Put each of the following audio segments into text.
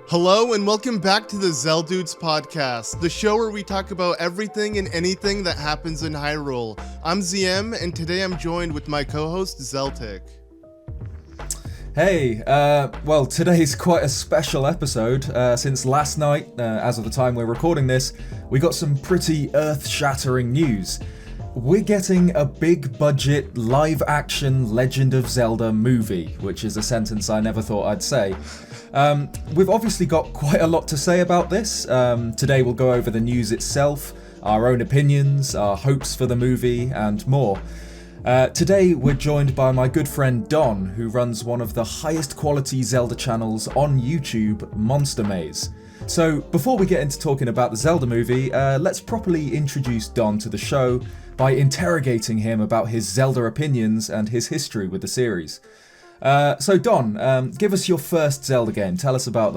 Hello and welcome back to the Zeldudes podcast, the show where we talk about everything and anything that happens in Hyrule. I'm ZM, and today I'm joined with my co-host Zeltic. Hey, well, today's quite a special episode, since last night, as of the time we're recording this, we got some pretty earth-shattering news. We're getting a big-budget, live-action Legend of Zelda movie, which is a sentence I never thought I'd say. We've obviously got quite a lot to say about this. Today we'll go over the news itself, our own opinions, our hopes for the movie, and more. Today we're joined by my good friend Don, who runs one of the highest quality Zelda channels on YouTube, Monster Maze. So before we get into talking about the Zelda movie, let's properly introduce Don to the show by interrogating him about his Zelda opinions and his history with the series. So Don, give us your first Zelda game. Tell us about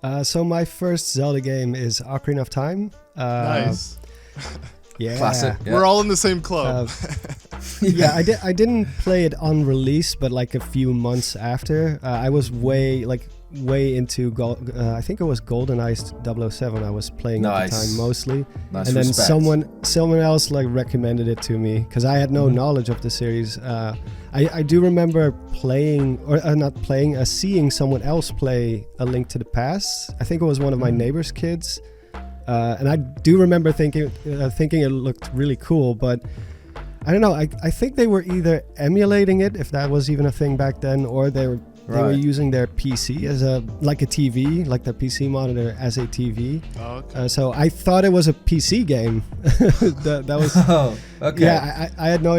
that. So my first Zelda game is Ocarina of Time. Nice. Yeah. Classic. Yeah. We're all in the same club. Yeah, I didn't play it on release, but like a few months after. I was way into I think it was GoldenEye 007 I was playing at the time mostly. Nice and then respect. someone else like recommended it to me because I had no knowledge of the series. I do remember seeing someone else play A Link to the Past. I think it was one of my neighbor's kids. And I do remember thinking it looked really cool, but I don't know. I think they were either emulating it, if that was even a thing back then, or they were using their PC as a TV, like their PC monitor as a TV. Oh, okay. So I thought it was a PC game. that was. Oh, okay. Yeah, I had no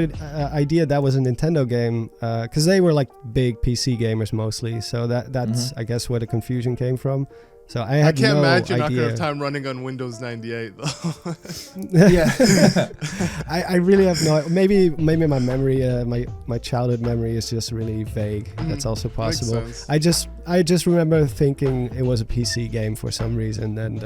idea that was a Nintendo game because they were like big PC gamers mostly. So that's I guess where the confusion came from. So I can't imagine idea. Ocarina of Time running on Windows 98 though. Yeah. I really have no. Maybe my memory, my childhood memory is just really vague. That's also possible. I just remember thinking it was a PC game for some reason, and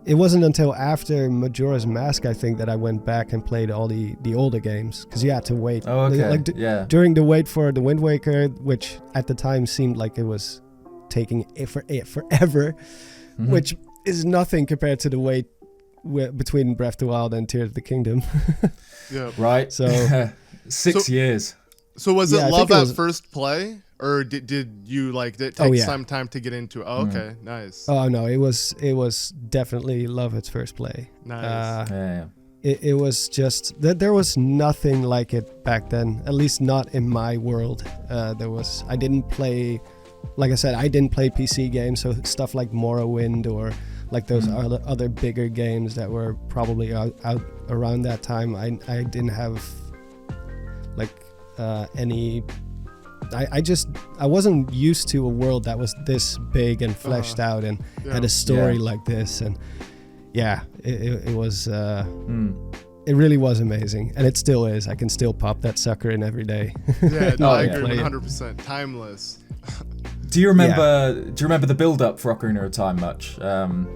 it wasn't until after Majora's Mask I think that I went back and played all the older games because you had to wait. Oh, okay. During the wait for the Wind Waker, which at the time seemed like it was taking forever, which is nothing compared to the wait between Breath of the Wild and Tears of the Kingdom. Yeah. Right. So 6 years. So was it I love think at first play, or did you did it take some time to get into it? Oh, okay, nice. Oh no, it was definitely love at first play. Nice. It was just that there was nothing like it back then, at least not in my world. I didn't play, like I said, I didn't play PC games, so stuff like Morrowind or like those other bigger games that were probably out around that time. I didn't have like any. I wasn't used to a world that was this big and fleshed out and had a story like this, and it was it really was amazing, and it still is. I can still pop that sucker in every day. Yeah, no, I agree 100%. Timeless. Do you remember the build-up for Ocarina of Time much?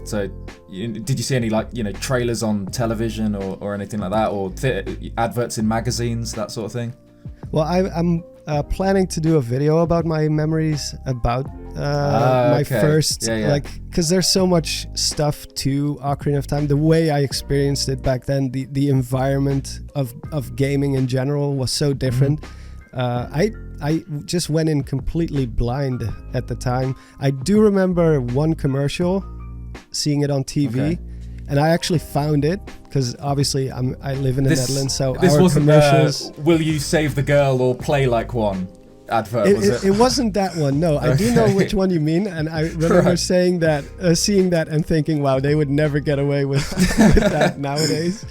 So did you see any trailers on television or anything like that, or adverts in magazines, that sort of thing? Well, I'm planning to do a video about my memories about my first, because there's so much stuff to Ocarina of Time. The way I experienced it back then, the environment of gaming in general was so different. I just went in completely blind at the time. I do remember one commercial, seeing it on TV, and I actually found it because obviously I live in the Netherlands, so this our wasn't commercials. Will you save the girl or play like one advert? It wasn't that one. No, I do know which one you mean, and I remember seeing that and thinking, wow, they would never get away with that nowadays.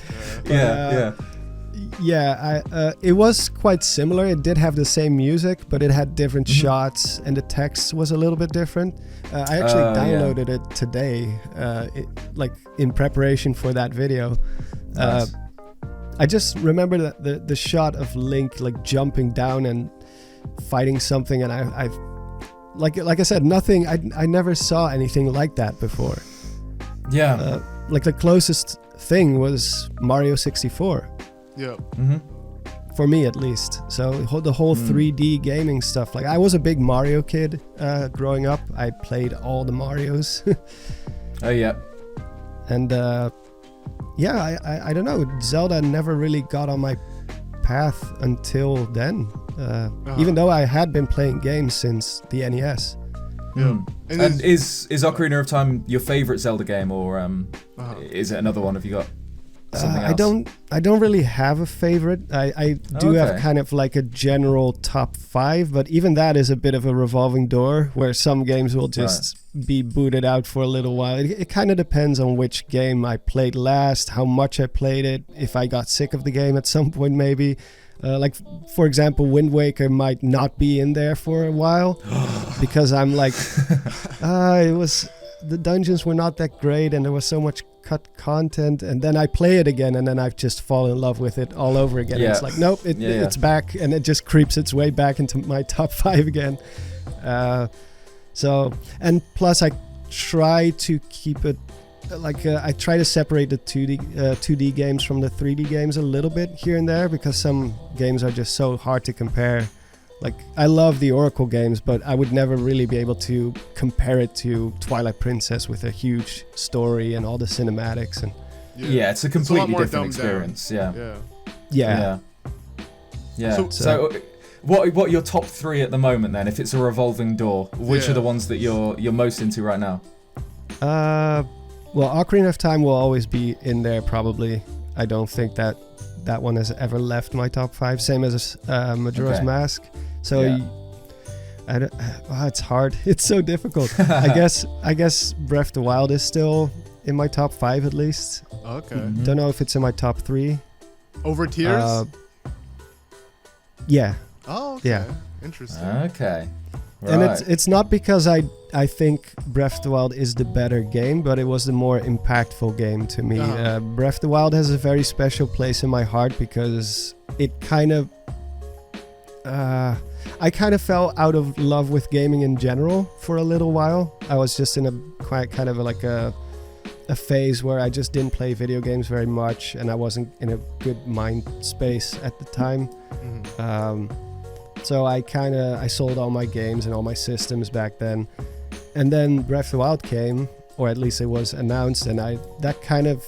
It was quite similar. It did have the same music, but it had different shots, and the text was a little bit different. I actually downloaded it today, in preparation for that video. Nice. I just remember that the shot of Link like jumping down and fighting something, and I like I said, nothing. I never saw anything like that before. Yeah. Like the closest thing was Mario 64. Yeah. for me at least. So the whole 3D gaming stuff. Like I was a big Mario kid growing up. I played all the Marios. Oh yeah. And I don't know. Zelda never really got on my path until then. Even though I had been playing games since the NES. Yeah. And is Ocarina of Time your favorite Zelda game, or is it another one? Have you got something else? I don't really have a favorite. I do have kind of like a general top 5, but even that is a bit of a revolving door where some games will just be booted out for a little while. It kind of depends on which game I played last, how much I played it, if I got sick of the game at some point maybe. Like, for example, Wind Waker might not be in there for a while because I'm like, the dungeons were not that great and there was so much cut content, and then I play it again and then I've just fallen in love with it all over again. Yeah. It's like, nope, it's back, and it just creeps its way back into my top 5 again. So, and plus I try to keep it like I try to separate the 2D games from the 3D games a little bit here and there, because some games are just so hard to compare. Like, I love the Oracle games, but I would never really be able to compare it to Twilight Princess with a huge story and all the cinematics. And yeah, it's a completely different experience. Yeah. So what are your top 3 at the moment then? If it's a revolving door, which are the ones that you're most into right now? Well, Ocarina of Time will always be in there probably. I don't think that one has ever left my top 5. Same as Majora's Mask. So it's hard. It's so difficult. I guess Breath of the Wild is still in my top 5 at least. Okay. Don't know if it's in my top 3. Over Tears? Yeah. Oh, okay. Yeah. Interesting. Okay. Right. And it's not because I think Breath of the Wild is the better game, but it was the more impactful game to me. Breath of the Wild has a very special place in my heart because it kind of... I kind of fell out of love with gaming in general for a little while. I was just in a quite kind of like a phase where I just didn't play video games very much, and I wasn't in a good mind space at the time. So I sold all my games and all my systems back then. And then Breath of the Wild came, or at least it was announced, and that kind of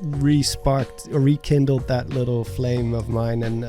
re-sparked or rekindled that little flame of mine. And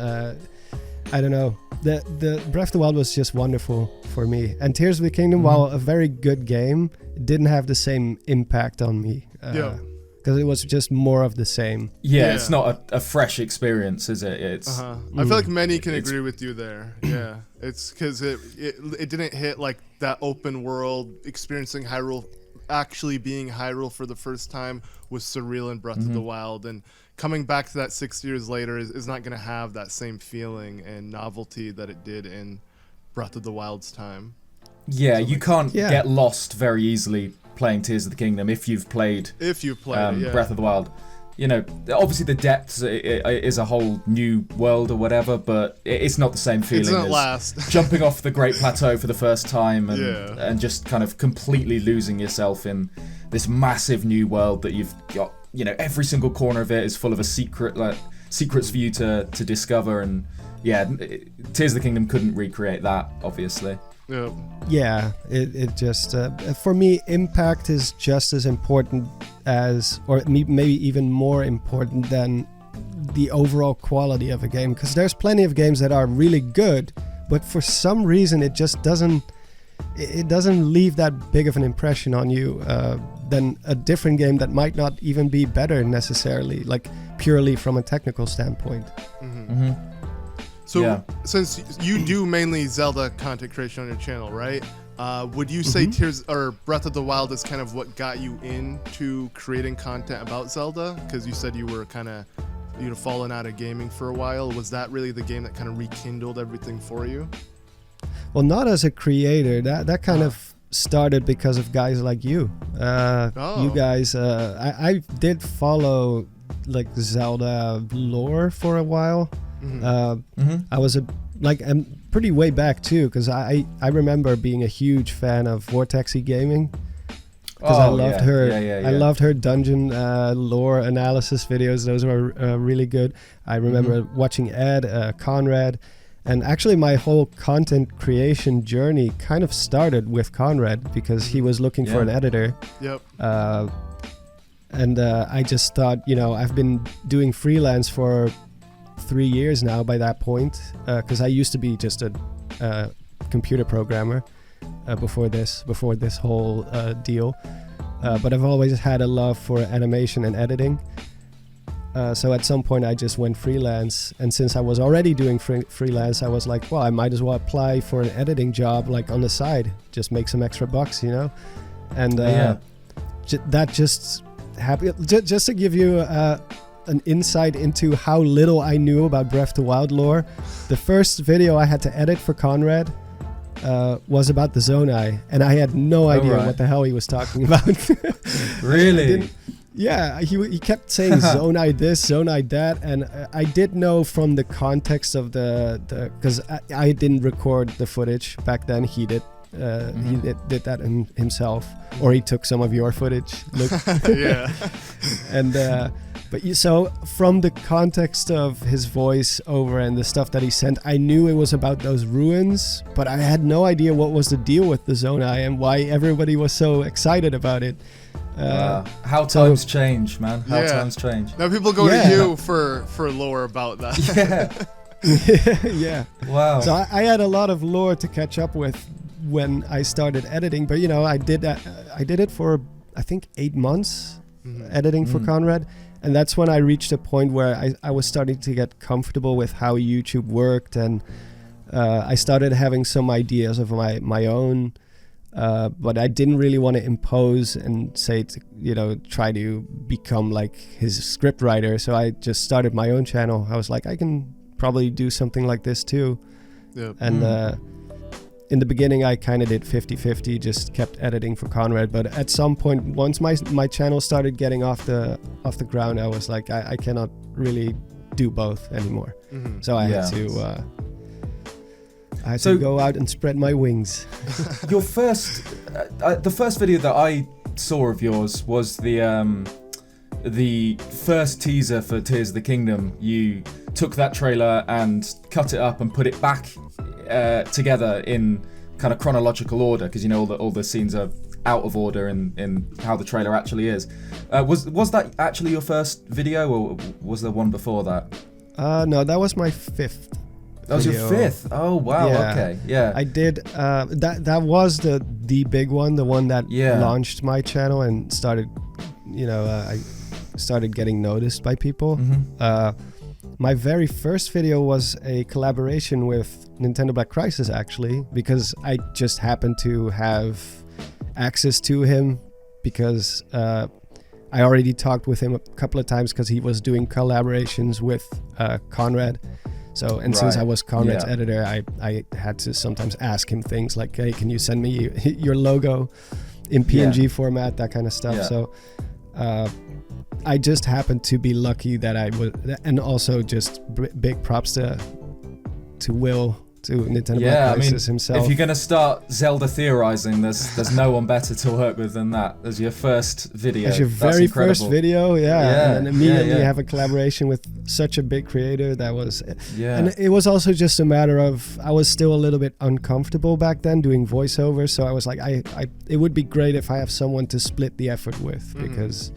I don't know, the Breath of the Wild was just wonderful for me. And Tears of the Kingdom, while a very good game, didn't have the same impact on me. Because it was just more of the same. Yeah, it's not a fresh experience, is it? It's. I feel like many can agree with you there. Yeah, it's because it didn't hit like that open world, experiencing Hyrule, actually being Hyrule for the first time was surreal in Breath of the Wild, and coming back to that 6 years later is not going to have that same feeling and novelty that it did in Breath of the Wild's time. Yeah, you can't get lost very easily playing Tears of the Kingdom if you've played Breath of the Wild. You know, obviously the depths is a whole new world or whatever, but it's not the same feeling as jumping off the Great Plateau for the first time and just kind of completely losing yourself in this massive new world that you've got. You know, every single corner of it is full of secrets for you to discover, and Tears of the Kingdom couldn't recreate that, obviously. Yeah, it just for me, impact is just as important as, or maybe even more important than the overall quality of a game, because there's plenty of games that are really good, but for some reason it just doesn't leave that big of an impression on you than a different game that might not even be better necessarily, like purely from a technical standpoint. So, since you do mainly Zelda content creation on your channel, right? Would you say Tears or Breath of the Wild is kind of what got you into creating content about Zelda? Because you said you were kind of, falling out of gaming for a while. Was that really the game that kind of rekindled everything for you? Well, not as a creator. That kind of started because of guys like you. You guys, I did follow like Zelda lore for a while. I was pretty way back too, because I remember being a huge fan of Vortexy Gaming. because I loved her. Yeah. I loved her dungeon lore analysis videos. Those were really good. I remember watching Ed, Conrad, and actually my whole content creation journey kind of started with Conrad because he was looking for an editor. Yep. And I just thought, I've been doing freelance for 3 years now by that point, because I used to be just a computer programmer before this whole deal. But I've always had a love for animation and editing. So at some point I just went freelance, and since I was already doing freelance, I was like, well, I might as well apply for an editing job like on the side, just make some extra bucks, And that just happened. Just to give you an insight into how little I knew about Breath of the Wild lore, the first video I had to edit for Conrad was about the Zonai, and I had no idea what the hell he was talking about. Really? Yeah, he kept saying Zonai this, Zonai that, and I did know from the context of the because I didn't record the footage back then. He did. He did that himself, or he took some of your footage. Look. Yeah. And so from the context of his voice over and the stuff that he sent, I knew it was about those ruins, but I had no idea what was the deal with the Zonai and why everybody was so excited about it. How times change, man. How times change. Now people go to you for lore about that. Yeah. Wow. So I had a lot of lore to catch up with when I started editing, but I did it for I think 8 months editing for Conrad, and that's when I reached a point where I was starting to get comfortable with how YouTube worked, and I started having some ideas of my own, but I didn't really want to impose and say try to become like his script writer, so I just started my own channel. I was like, I can probably do something like this too. Yep. And in the beginning I kind of did 50-50, just kept editing for Conrad, but at some point, once my channel started getting off the ground, I was like, I cannot really do both anymore. So I had to go out and spread my wings. Your the first video that I saw of yours was the first teaser for Tears of the Kingdom. You took that trailer and cut it up and put it back together in kind of chronological order, because all the scenes are out of order in how the trailer actually is. Was that actually your first video, or was there one before that? No, that was my fifth. That was your fifth? Oh wow, yeah. Okay, yeah. I did that was the big one, the one that launched my channel and started, I started getting noticed by people. My very first video was a collaboration with Nintendo Black Crisis, actually, because I just happened to have access to him because I already talked with him a couple of times because he was doing collaborations with Conrad. So, and since I was Conrad's editor, I had to sometimes ask him things like, hey, can you send me your logo in PNG format, that kind of stuff. So I just happened to be lucky that I would, and also just big props to Will, to Nintendo Black Crisis himself. If you're going to start Zelda theorizing, there's no one better to work with than that as your first video. As your very first video, and then immediately you have a collaboration with such a big creator. That was, and it was also just a matter of, I was still a little bit uncomfortable back then doing voiceovers, so I was like, it would be great if I have someone to split the effort with, because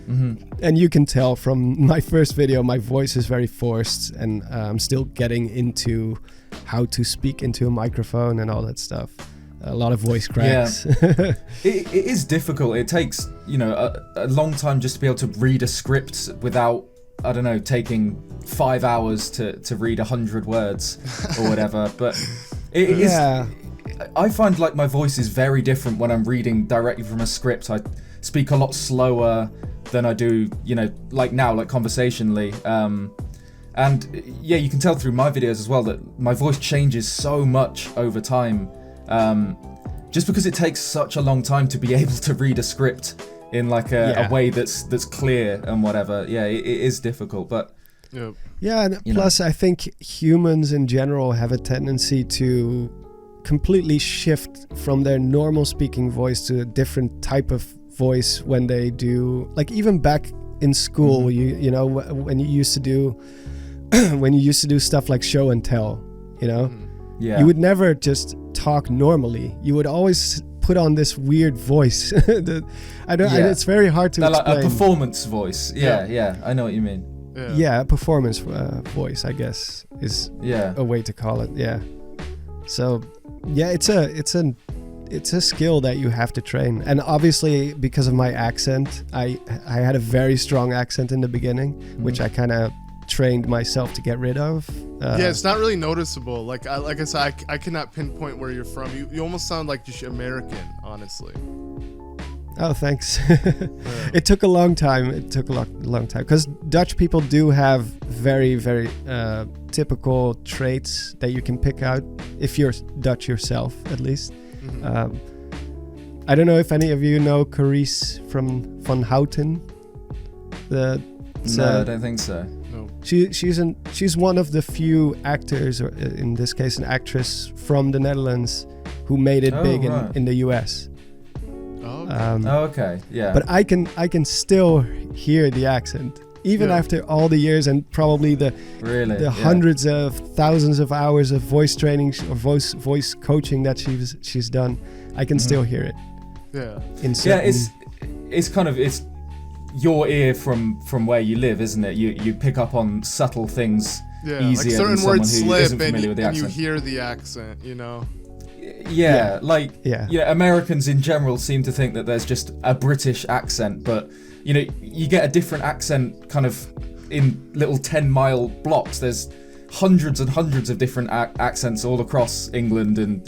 and you can tell from my first video, my voice is very forced, and I'm still getting into how to speak into a microphone and all that stuff. A lot of voice cracks. It is difficult. It takes a long time just to be able to read a script without, I don't know, taking 5 hours to read 100 words or whatever. But it is. I find like my voice is very different when I'm reading directly from a script. I speak a lot slower than I do, like now, like conversationally. And you can tell through my videos as well that my voice changes so much over time, just because it takes such a long time to be able to read a script in like a way that's clear and whatever. It is difficult, but and plus I think humans in general have a tendency to completely shift from their normal speaking voice to a different type of voice when they do, like, even back in school, you know, when you used to do stuff like show and tell, you know, Yeah. you would never just talk normally. You would always put on this weird voice. It's very hard to Like explain. a performance voice. Yeah, I know what you mean. Yeah, a performance voice, I guess, is Yeah. a way to call it. Yeah. So, yeah, it's a skill that you have to train. And obviously, because of my accent, I had a very strong accent in the beginning, which I kind of trained myself to get rid of. Yeah, it's not really noticeable. Like I said, I cannot pinpoint where you're from. You almost sound like just American, honestly. Oh, thanks. It took a long time. Long time, because Dutch people do have very, very typical traits that you can pick out if you're Dutch yourself, at least. I don't know if any of you know Carice from Van Houten. No, I don't think so. No. She's one of the few actors, or in this case an actress from the Netherlands, who made it big in the US. Okay, yeah. But I can still hear the accent, even after all the years and probably the hundreds of thousands of hours of voice training or voice coaching that she's done. I can still hear it. Yeah. It's your ear from where you live, isn't it? You pick up on subtle things easier like certain than someone words who slip isn't familiar with the and you accent. hear the accent, you know. Americans in general seem to think that there's just a British accent, but you get a different accent kind of in little 10-mile blocks. There's hundreds and hundreds of different accents all across England, and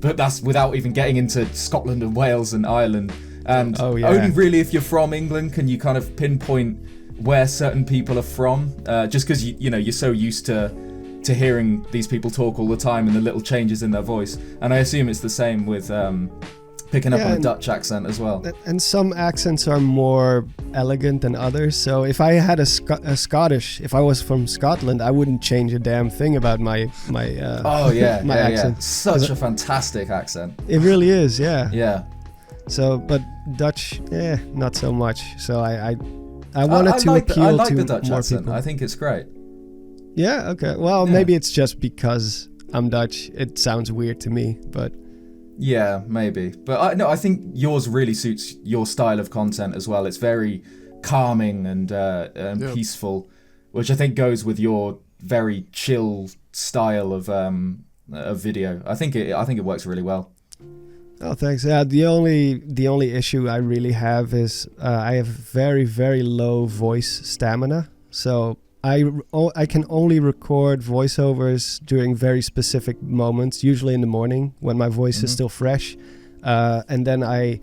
but that's without even getting into Scotland and Wales and Ireland. And only really if you're from England can you kind of pinpoint where certain people are from, just because you're so used to hearing these people talk all the time and the little changes in their voice. And I assume it's the same with picking up on a Dutch accent as well. And some accents are more elegant than others. So if I had a Scottish, if I was from Scotland, I wouldn't change a damn thing about my accent. Such a fantastic accent. It really is, yeah. Yeah. So, but Dutch, not so much. So I wanted to appeal I like to the Dutch more accent. people. I think it's great. Yeah, okay. Well, maybe it's just because I'm Dutch. It sounds weird to me, but... Yeah, maybe. But I think yours really suits your style of content as well. It's very calming and peaceful, which I think goes with your very chill style of video. I think it works really well. Oh, thanks. Yeah, the only issue I really have is I have very, very low voice stamina. So I can only record voiceovers during very specific moments, usually in the morning when my voice is still fresh. And then I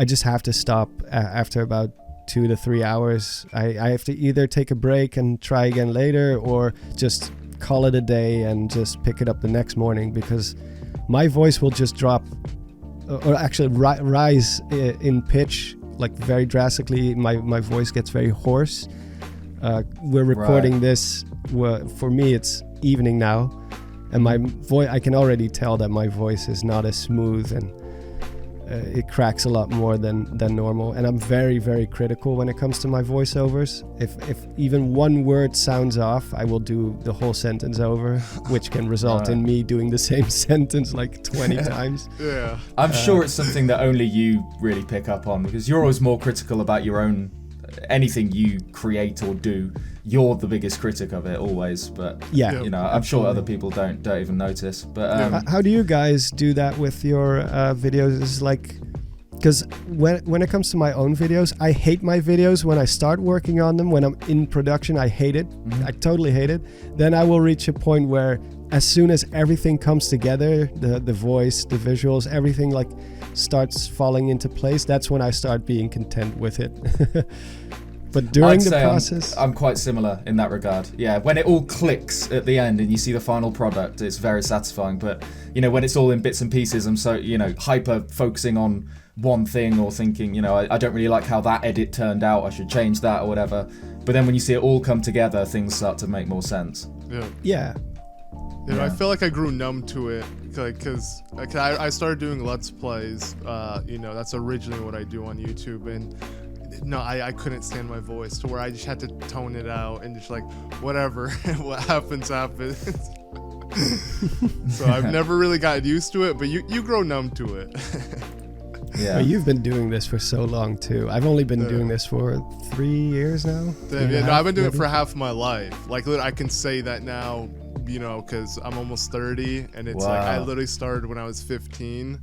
just have to stop after about 2 to 3 hours. I have to either take a break and try again later, or just call it a day and just pick it up the next morning, because my voice will just drop, or actually rise in pitch, like very drastically. My voice gets very hoarse. We're recording this, for me it's evening now, and my voice, I can already tell that my voice is not as smooth, and it cracks a lot more than normal, and I'm very, very critical when it comes to my voiceovers. If even one word sounds off, I will do the whole sentence over, which can result in me doing the same sentence like 20 times. Yeah. I'm sure it's something that only you really pick up on, because you're always more critical about your own anything you create or do. You're the biggest critic of it always, but I'm sure other people don't even notice. But how do you guys do that with your videos? Is like, because when it comes to my own videos, I hate my videos when I start working on them. When I'm in production, I hate it. I totally hate it. Then I will reach a point where, as soon as everything comes together, the voice, the visuals, everything like starts falling into place, that's when I start being content with it. But during the process, I'm quite similar in that regard. Yeah, when it all clicks at the end and you see the final product, it's very satisfying. But when it's all in bits and pieces, I'm so hyper focusing on one thing, or thinking I don't really like how that edit turned out, I should change that or whatever. But then when you see it all come together, things start to make more sense. Yeah, You know, I Yeah. feel like I grew numb to it, because I started doing Let's Plays. You know, that's originally what I do on YouTube, and no, I couldn't stand my voice to where I just had to tone it out and just like, whatever, what happens, happens. So I've never really gotten used to it, but you grow numb to it. Yeah. Well, you've been doing this for so long too. I've only been doing this for 3 years now. Yeah, no, I've been doing it for half my life. Like, I can say that now, you know, because I'm almost 30, and it's like I literally started when I was 15.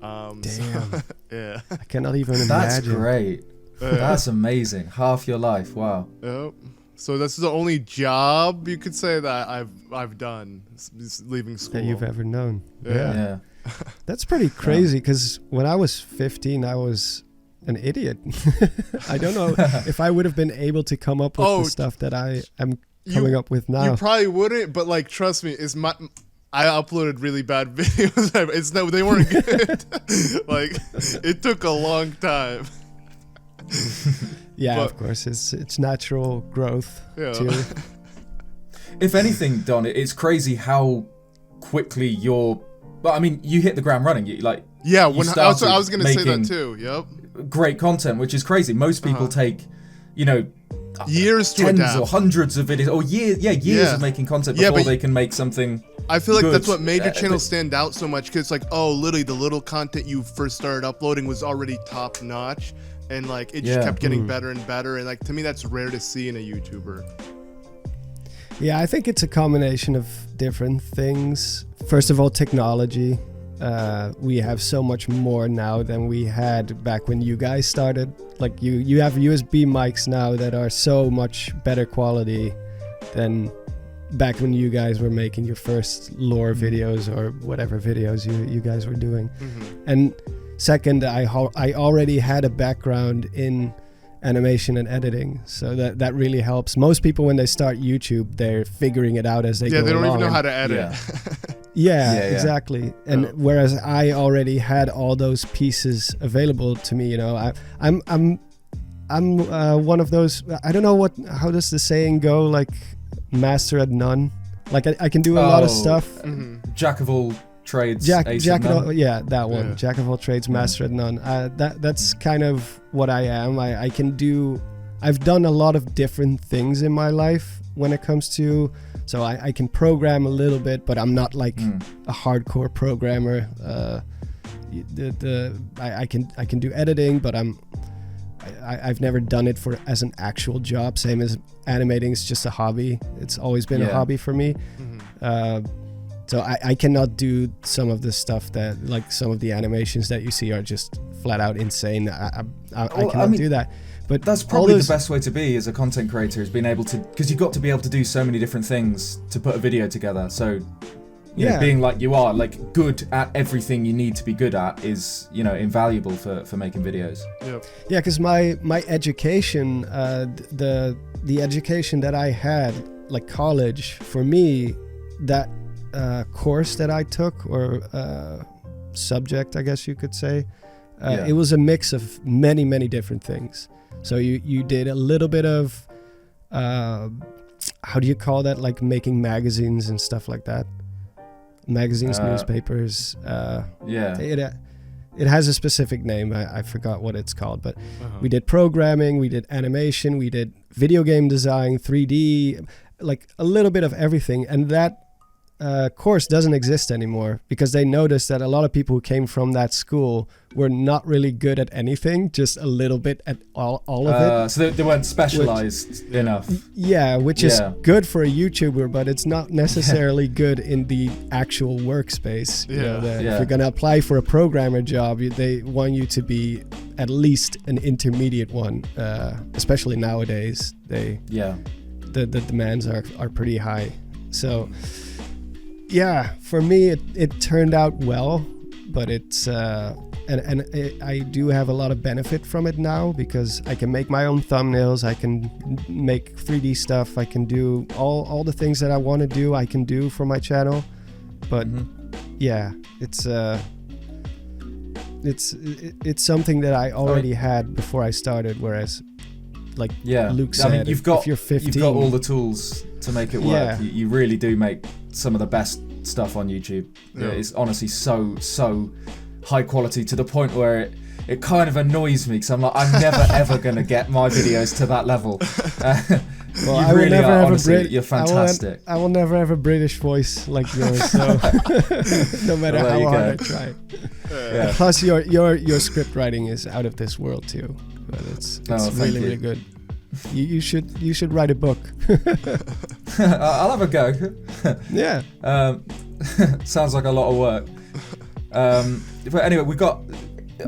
Damn. So, yeah. I cannot even That's imagine. great. That's amazing. Half your life. Wow. Yep. So this is the only job you could say that I've done, is leaving school. That you've ever known. Yeah. That's pretty crazy, because when I was 15, I was an idiot. I don't know if I would have been able to come up with the stuff that I am coming up with now. You probably wouldn't, but like, trust me, I uploaded really bad videos. They weren't good. Like, it took a long time. Yeah, but, of course, it's natural growth too. If anything, Don, it's crazy how quickly you're. Well, I mean, you hit the ground running. Yeah, I was going to say that too. Yep. Great content, which is crazy. Most people take, years to tens adapt. or hundreds of videos, or years of making content before they can make something. I feel like good. that's what made your channel stand out so much, because it's like, literally the little content you first started uploading was already top notch, and like it just kept getting better and better, and like, to me, that's rare to see in a YouTuber. Yeah, I think it's a combination of different things. First of all, technology. We have so much more now than we had back when you guys started. Like, you have USB mics now that are so much better quality than back when you guys were making your first lore videos or whatever videos you guys were doing. And second, I already had a background in animation and editing, so that really helps. Most people, when they start YouTube, they're figuring it out as they go along. Yeah, they don't even know how to edit. Yeah, exactly. And whereas I already had all those pieces available to me, I'm one of those. I don't know how does the saying go? Like, master at none. Like, I can do a lot of stuff. Jack of all trades. Jack of all, that one. Yeah. Jack of all trades, master at none. That's kind of what I am. I can do. I've done a lot of different things in my life when it comes to. So I can program a little bit, but I'm not like a hardcore programmer. I can do editing, but I've never done it as an actual job. Same as animating is just a hobby. It's always been a hobby for me. So I cannot do some of the stuff that, like, some of the animations that you see are just flat out insane. I cannot do that. But that's probably the best way to be as a content creator, is being able to, because you've got to be able to do so many different things to put a video together. So being like you are, like, good at everything you need to be good at is, invaluable for making videos. Yep. Yeah, because my education, the education that I had, like college, for me, that course that I took, or subject, I guess you could say, it was a mix of many, many different things. So you did a little bit of, how do you call that? Like, making magazines and stuff like that. Magazines, newspapers. It has a specific name. I forgot what it's called, but we did programming, we did animation, we did video game design, 3D, like a little bit of everything. And that course doesn't exist anymore, because they noticed that a lot of people who came from that school were not really good at anything, just a little bit at all of it. So they weren't specialized enough. Yeah, which is good for a YouTuber, but it's not necessarily good in the actual workspace. If you're going to apply for a programmer job, they want you to be at least an intermediate one, especially nowadays. The demands are pretty high. So yeah, for me it turned out well, but it's I do have a lot of benefit from it now, because I can make my own thumbnails, I can make 3D stuff, I can do all the things that I want to do, I can do for my channel. But it's something that I already had before I started, whereas, like Luke said, I mean, if you're 15, you've got all the tools to make it work. You really do make some of the best stuff on YouTube. Yeah. It's honestly so high quality to the point where it kind of annoys me because I'm like, I'm never ever gonna get my videos to that level. Well, you I will really never are, have honestly, you're fantastic. I will never have a British voice like yours, so no matter Well, there how you hard I go. try. Yeah. Plus, your script writing is out of this world too. But it's Oh, thank really you. really good. You should write a book. I'll have a go. Yeah. Sounds like a lot of work. But anyway,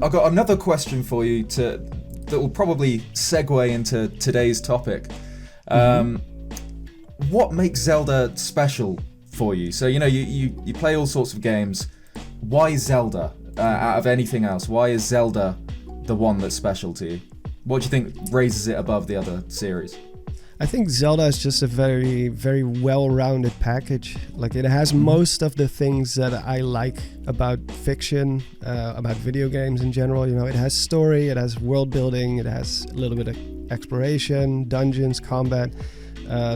I've got another question for you that will probably segue into today's topic. What makes Zelda special for you? So you play all sorts of games. Why Zelda out of anything else? Why is Zelda the one that's special to you? What do you think raises it above the other series? I think Zelda is just a very, very well-rounded package. Like, it has most of the things that I like about fiction, about video games in general. You know, it has story, it has world building, it has a little bit of exploration, dungeons, combat.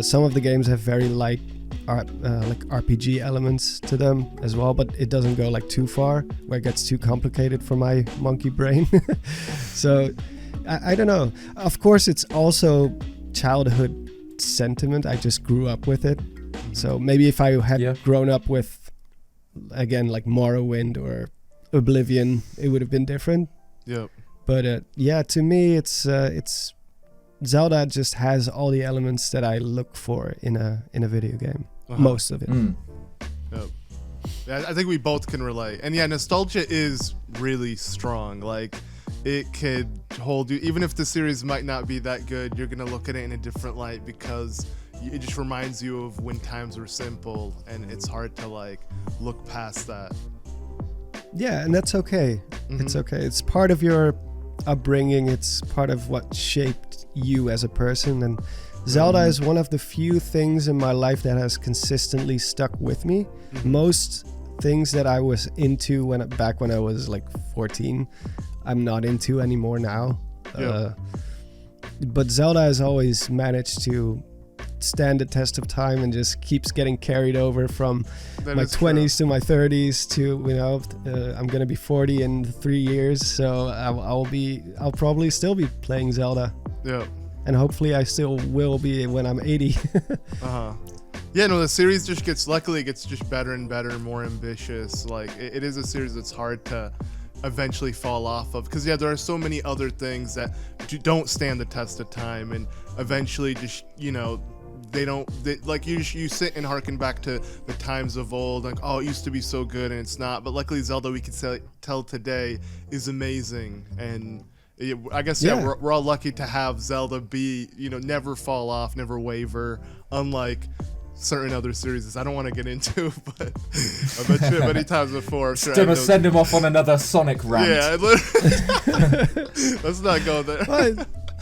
Some of the games have very light like RPG elements to them as well, but it doesn't go like too far where it gets too complicated for my monkey brain. So I don't know. Of course, it's also childhood sentiment. I just grew up with it. So maybe if I had grown up with, again, like Morrowind or Oblivion, it would have been different. Yep. But yeah, to me, it's Zelda just has all the elements that I look for in a video game. Most of it. Yep. Yeah, I think we both can relate. And yeah, nostalgia is really strong. Like, it could hold you, even if the series might not be that good, you're gonna look at it in a different light because it just reminds you of when times were simple, and it's hard to like look past that. Yeah, and that's okay. It's okay. It's part of your upbringing. It's part of what shaped you as a person. And Zelda is one of the few things in my life that has consistently stuck with me. Most things that I was into back when I was like 14, I'm not into anymore now. But Zelda has always managed to stand the test of time and just keeps getting carried over from my 20s to my 30s to, I'm gonna be 40 in 3 years, so I'll probably still be playing Zelda. Yeah. And hopefully I still will be when I'm 80. Yeah, no, the series just gets just better and better, more ambitious. Like, it is a series that's hard to eventually fall off of, because there are so many other things that don't stand the test of time, and eventually just, you sit and harken back to the times of old, like, oh, it used to be so good, and it's not. But luckily Zelda, we can tell today, is amazing. And I guess we're all lucky to have Zelda be, never fall off, never waver, unlike certain other series I don't want to get into, but I've mentioned it many times before. Sure, gonna send him off on another Sonic rant. Yeah, let's not go there. Well,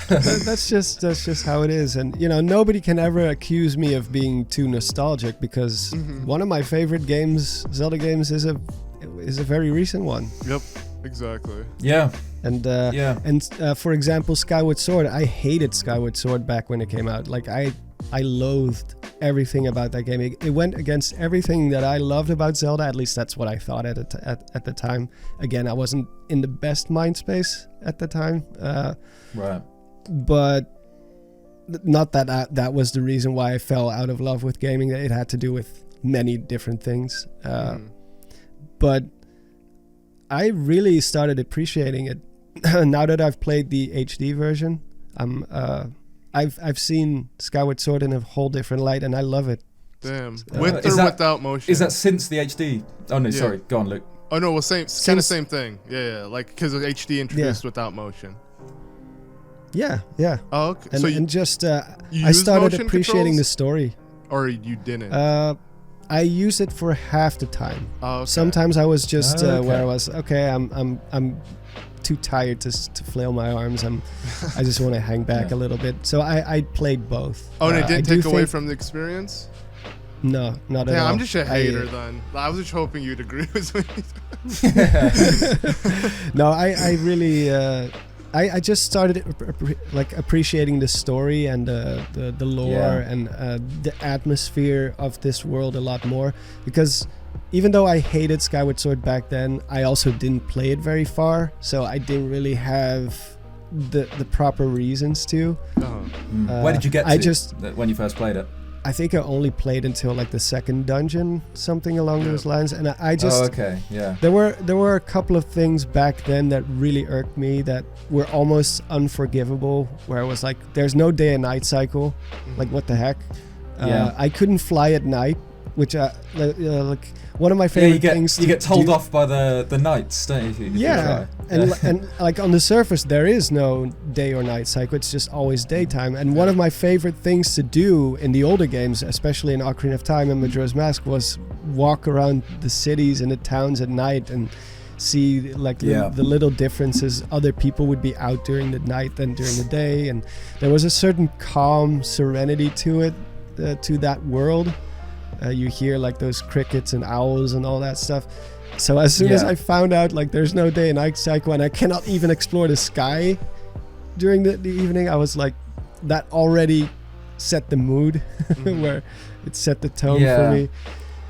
that's just how it is. And nobody can ever accuse me of being too nostalgic, because one of my favorite games, Zelda games, is a very recent one. Yep, exactly. Yeah. And for example, Skyward Sword, I hated Skyward Sword back when it came out. Like, I loathed everything about that game. It went against everything that I loved about Zelda. At least that's what I thought at the time. Again, I wasn't in the best mind space at the time. Right. But not that was the reason why I fell out of love with gaming. It had to do with many different things. But I really started appreciating it now that I've played the HD version. I've seen Skyward Sword in a whole different light, and I love it. Damn. With or without motion? Is that since the HD? Oh no, sorry. Go on, Luke. Oh no, well, kind of same thing. Yeah. Like, because of HD introduced without motion. Yeah. Oh, okay. And, so I started appreciating controls? the story. Or you didn't? I use it for half the time. Oh, okay. Sometimes I was just where I was, okay, I'm too tired to flail my arms. I just want to hang back a little bit. So I played both. Oh, and it didn't take away from the experience? No, not at all. Yeah, I'm just a hater then. I was just hoping you'd agree with me. No, I really I just started like appreciating the story and the lore and the atmosphere of this world a lot more, because even though I hated Skyward Sword back then, I also didn't play it very far, so I didn't really have the proper reasons to. Where did you get to I just when you first played it? I think I only played until like the second dungeon, something along those lines, and I just there were a couple of things back then that really irked me that were almost unforgivable, where I was like, there's no day and night cycle, like what the heck. I couldn't fly at night, which like one of my favorite things. You get told off by the knights, don't you? And like on the surface there is no day or night cycle, it's just always daytime. And one of my favorite things to do in the older games, especially in Ocarina of Time and Majora's Mask, was walk around the cities and the towns at night and see like the little differences. Other people would be out during the night than during the day, and there was a certain calm serenity to it, to that world. You hear like those crickets and owls and all that stuff. So as soon as I found out like there's no day and night cycle and I cannot even explore the sky during the evening, I was like, that already set the mood, where it set the tone for me.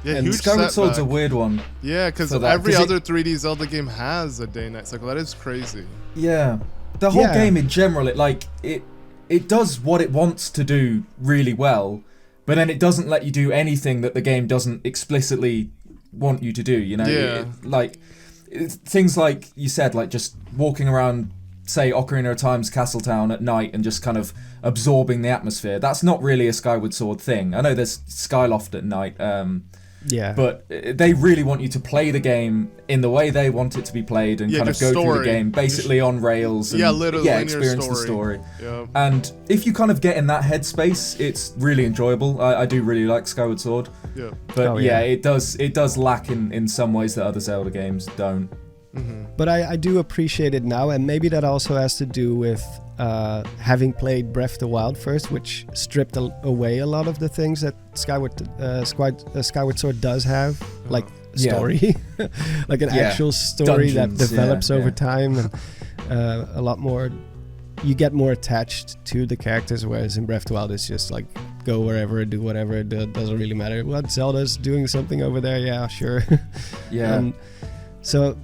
Yeah, and huge Skyward Sword's a setback. weird one. Yeah, because every other 3D Zelda game has a day-night cycle. That is crazy. Yeah, the whole game in general, it does what it wants to do really well. But then it doesn't let you do anything that the game doesn't explicitly want you to do, you know? Things like you said, like just walking around, say, Ocarina of Time's Castletown at night and just kind of absorbing the atmosphere. That's not really a Skyward Sword thing. I know there's Skyloft at night, but they really want you to play the game in the way they want it to be played and kind of go through the game basically on rails and experience the story. Yeah. And if you kind of get in that headspace, it's really enjoyable. I do really like Skyward Sword. Yeah. But it does lack in some ways that other Zelda games don't. But I do appreciate it now, and maybe that also has to do with having played Breath of the Wild first, which stripped away a lot of the things that Skyward Sword does have, like story, like an actual story that develops over time, and a lot more. You get more attached to the characters, whereas in Breath of the Wild it's just like go wherever, do whatever, it doesn't really matter. What, Zelda's doing something over there? Yeah, sure. So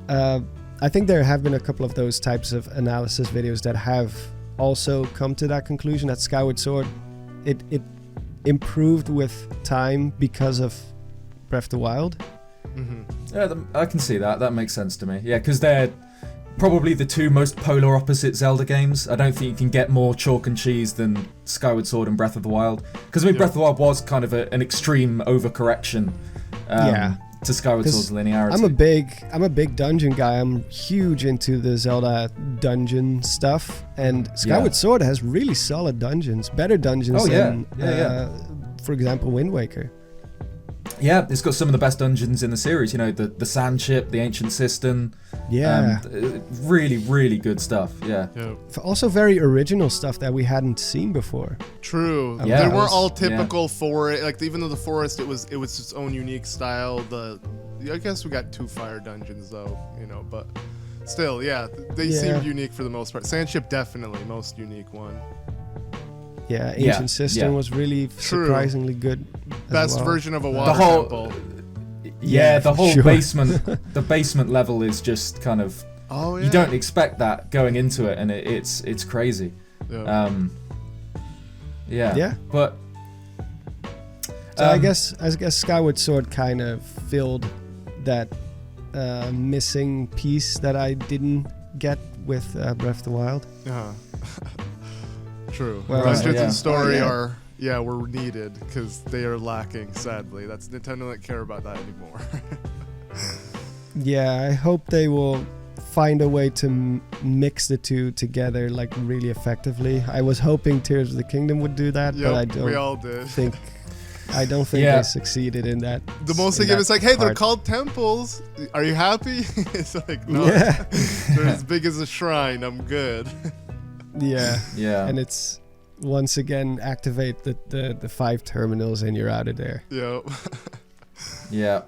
I think there have been a couple of those types of analysis videos that have also come to that conclusion that Skyward Sword, it improved with time because of Breath of the Wild. Yeah, I can see that. That makes sense to me. Yeah, because they're probably the two most polar opposite Zelda games. I don't think you can get more chalk and cheese than Skyward Sword and Breath of the Wild. Because I mean, Breath of the Wild was kind of an extreme overcorrection to Skyward Sword's linearity. I'm a big dungeon guy. I'm huge into the Zelda dungeon stuff, and Skyward Sword has really solid dungeons, better dungeons than, for example, Wind Waker. Yeah, it's got some of the best dungeons in the series. You know, the sand ship, the ancient cistern. Yeah, really, really good stuff. Yeah. Also very original stuff that we hadn't seen before. True. They weren't all typical forest. Like even though the forest, it was its own unique style. I guess we got 2 fire dungeons though, you know, but still, they seemed unique for the most part. Sand ship definitely most unique one. Yeah, ancient cistern was really surprisingly good. Best version of a water temple. The whole basement. The basement level is just kind of. Oh yeah. You don't expect that going into it, and it's crazy. Yeah. But. So I guess Skyward Sword kind of filled that missing piece that I didn't get with Breath of the Wild. True. Well, Dungeons and story were needed because they are lacking, sadly. That's Nintendo don't care about that anymore. I hope they will find a way to mix the two together like really effectively. I was hoping Tears of the Kingdom would do that, but I don't. We all did. I don't think they succeeded in that. The most they give is like, hey, they're called temples. Are you happy? It's like, no, they're as big as a shrine. I'm good. Yeah. And it's once again activate the 5 terminals and you're out of there. Yeah.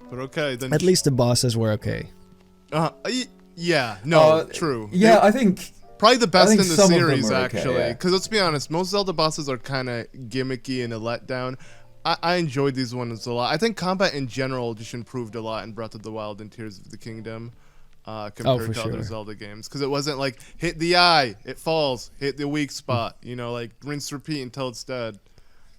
But okay, then. At least the bosses were okay. Yeah, no, true. Yeah, I think probably the best in the some of them series, are okay, actually. yeah. Because let's be honest, most Zelda bosses are kind of gimmicky and a letdown. I enjoyed these ones a lot. I think combat in general just improved a lot in Breath of the Wild and Tears of the Kingdom compared to other Zelda games. Because it wasn't like, hit the eye, it falls, hit the weak spot, like rinse, repeat until it's dead.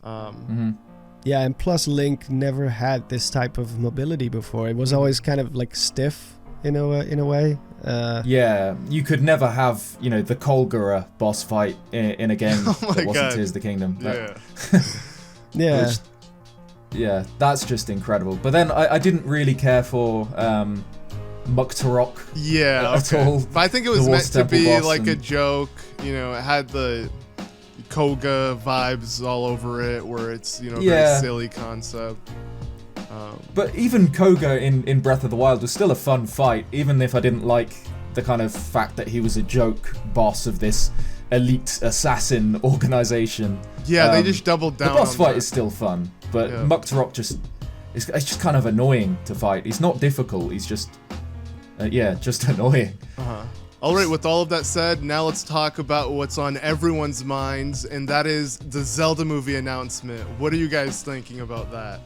Yeah, and plus Link never had this type of mobility before. It was always kind of like stiff in a way. Yeah, you could never have, the Kolgura boss fight in a game Oh that wasn't God. Tears of the Kingdom. Yeah. Yeah, that's just incredible. But then I didn't really care for Muktarok at all. But I think it was meant to be like a joke. It had the Koga vibes all over it, where it's very silly concept. But even Koga in Breath of the Wild was still a fun fight, even if I didn't like the kind of fact that he was a joke boss of this elite assassin organization. Yeah, they just doubled down. The boss on fight that. is still fun, but Muktarok it's just kind of annoying to fight. He's not difficult. He's just just annoying. All right, with all of that said, now let's talk about what's on everyone's minds, and that is the Zelda movie announcement. What are you guys thinking about that?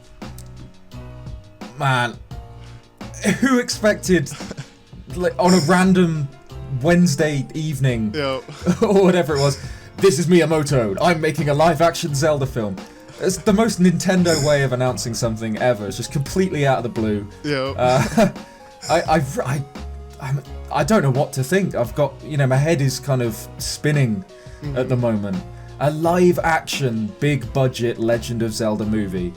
Man, who expected, like, on a random Wednesday evening or whatever it was, this is Miyamoto, I'm making a live-action Zelda film. It's the most Nintendo way of announcing something ever. It's just completely out of the blue. I don't know what to think. I've got, my head is kind of spinning at the moment. A live-action, big-budget Legend of Zelda movie.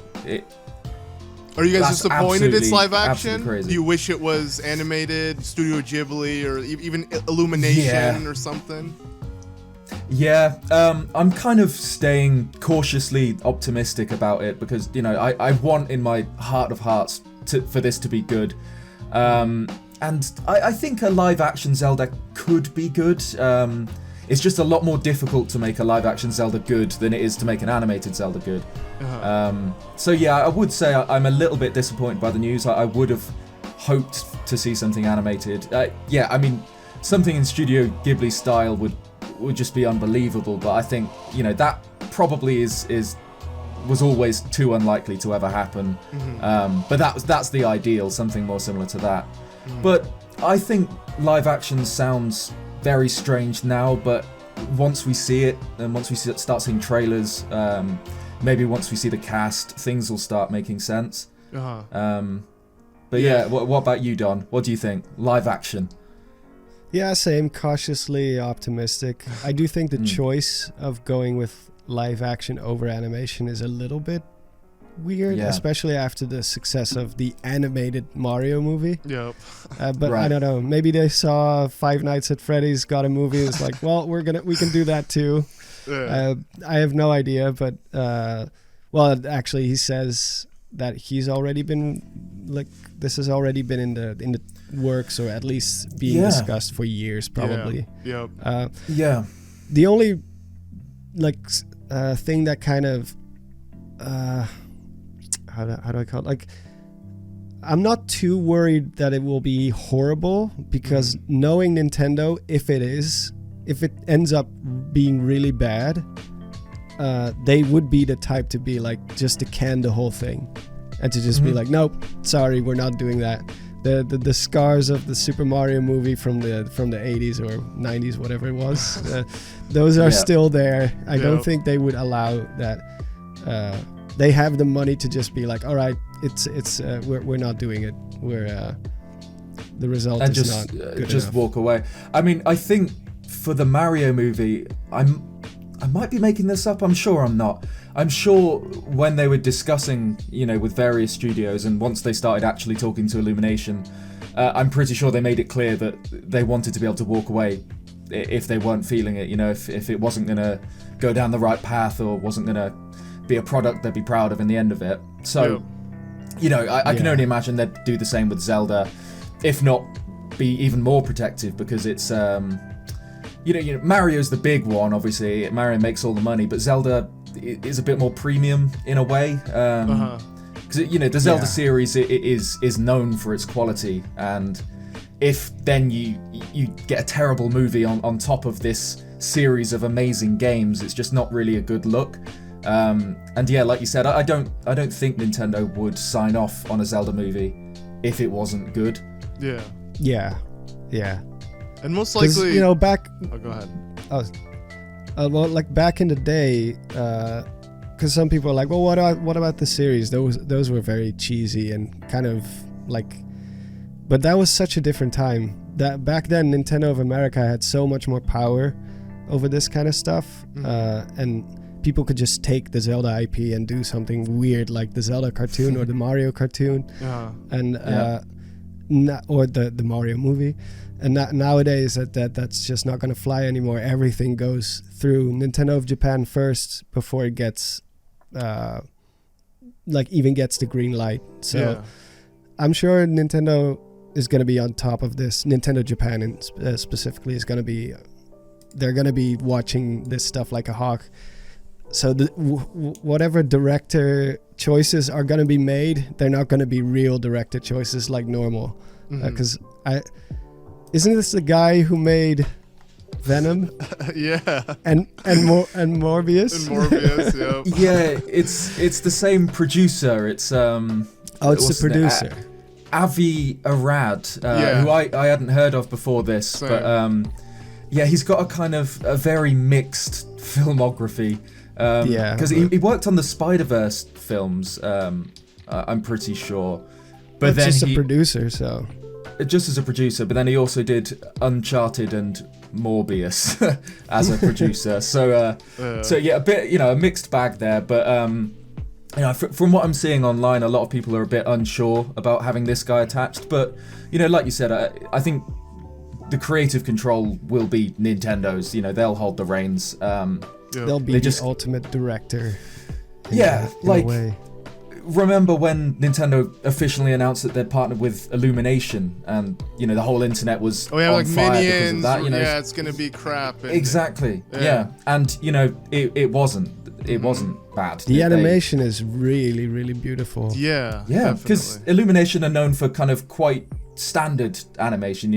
Are you guys disappointed it's live action? Crazy. Do you wish it was animated, Studio Ghibli, or even Illumination or something? Yeah, I'm kind of staying cautiously optimistic about it because, I want in my heart of hearts for this to be good. And I think a live-action Zelda could be good. It's just a lot more difficult to make a live-action Zelda good than it is to make an animated Zelda good. So yeah, I would say I'm a little bit disappointed by the news. I would have hoped to see something animated. Something in Studio Ghibli style would just be unbelievable. But I think that probably was always too unlikely to ever happen. But that's the ideal, something more similar to that. But I think live action sounds very strange now, but once we see it, and once we start seeing trailers, maybe once we see the cast, things will start making sense. But yeah, what about you, Don? What do you think? Live action? Yeah, same. Cautiously optimistic. I do think the choice of going with live action over animation is a little bit weird, especially after the success of the animated Mario movie. But I don't know, maybe they saw Five Nights at Freddy's got a movie, it's like, well, we can do that too. I have no idea, but actually he says that he's already been, like, this has already been in the works, or at least being discussed for years probably. The only thing that kind of how do I call it? Like, I'm not too worried that it will be horrible, because knowing Nintendo, if it ends up being really bad, they would be the type to be like, just to can the whole thing and to just be like, nope, sorry, we're not doing that. The scars of the Super Mario movie from the 80s or 90s, whatever it was, those are still there. I don't think they would allow that. They have the money to just be like, all right, we're not doing it. The result and is not good just enough. walk away. I mean, I think for the Mario movie, I might be making this up. I'm sure I'm not. I'm sure when they were discussing, with various studios, and once they started actually talking to Illumination, I'm pretty sure they made it clear that they wanted to be able to walk away if they weren't feeling it. If it wasn't going to go down the right path, or wasn't going to be a product they'd be proud of in the end of it. So, I can only imagine they'd do the same with Zelda, if not be even more protective, because it's, Mario's the big one, obviously. Mario makes all the money, but Zelda is a bit more premium in a way. Because, the Zelda series is known for its quality, and if then you get a terrible movie on top of this series of amazing games, it's just not really a good look. And yeah, like you said, I don't think Nintendo would sign off on a Zelda movie if it wasn't good. Yeah. Yeah. And most 'Cause, likely, you know, back. Oh, go ahead. Well, like back in the day, because some people are like, well, what about the series? Those were very cheesy and kind of like, but that was such a different time. That back then, Nintendo of America had so much more power over this kind of stuff, and people could just take the Zelda IP and do something weird like the Zelda cartoon or the Mario cartoon, and or the Mario movie. And nowadays that's just not going to fly anymore. Everything goes through Nintendo of Japan first before it gets even gets the green light. So I'm sure Nintendo is going to be on top of this. Nintendo Japan specifically is going to be, they're going to be watching this stuff like a hawk. So whatever director choices are going to be made, they're not going to be real director choices like normal. Because isn't this the guy who made Venom? Yeah. And Morbius? And Morbius, yeah. Yeah, it's the same producer. It's it's the producer. Avi Arad, who I hadn't heard of before this. Same. But yeah, he's got a kind of a very mixed filmography. Because he worked on the Spider-Verse films, I'm pretty sure. But then just a producer, so just as a producer, but then he also did Uncharted and Morbius as a producer. So yeah, a bit, a mixed bag there. But from what I'm seeing online, a lot of people are a bit unsure about having this guy attached. But like you said, I think the creative control will be Nintendo's. They'll hold the reins. They'll be the ultimate director. In a way. Remember when Nintendo officially announced that they'd partnered with Illumination, and the whole internet was on like fire Minions, because of that. Yeah, it's gonna be crap. Exactly. Yeah. And it wasn't bad. The animation is really, really beautiful. Yeah. Because Illumination are known for kind of quite standard animation.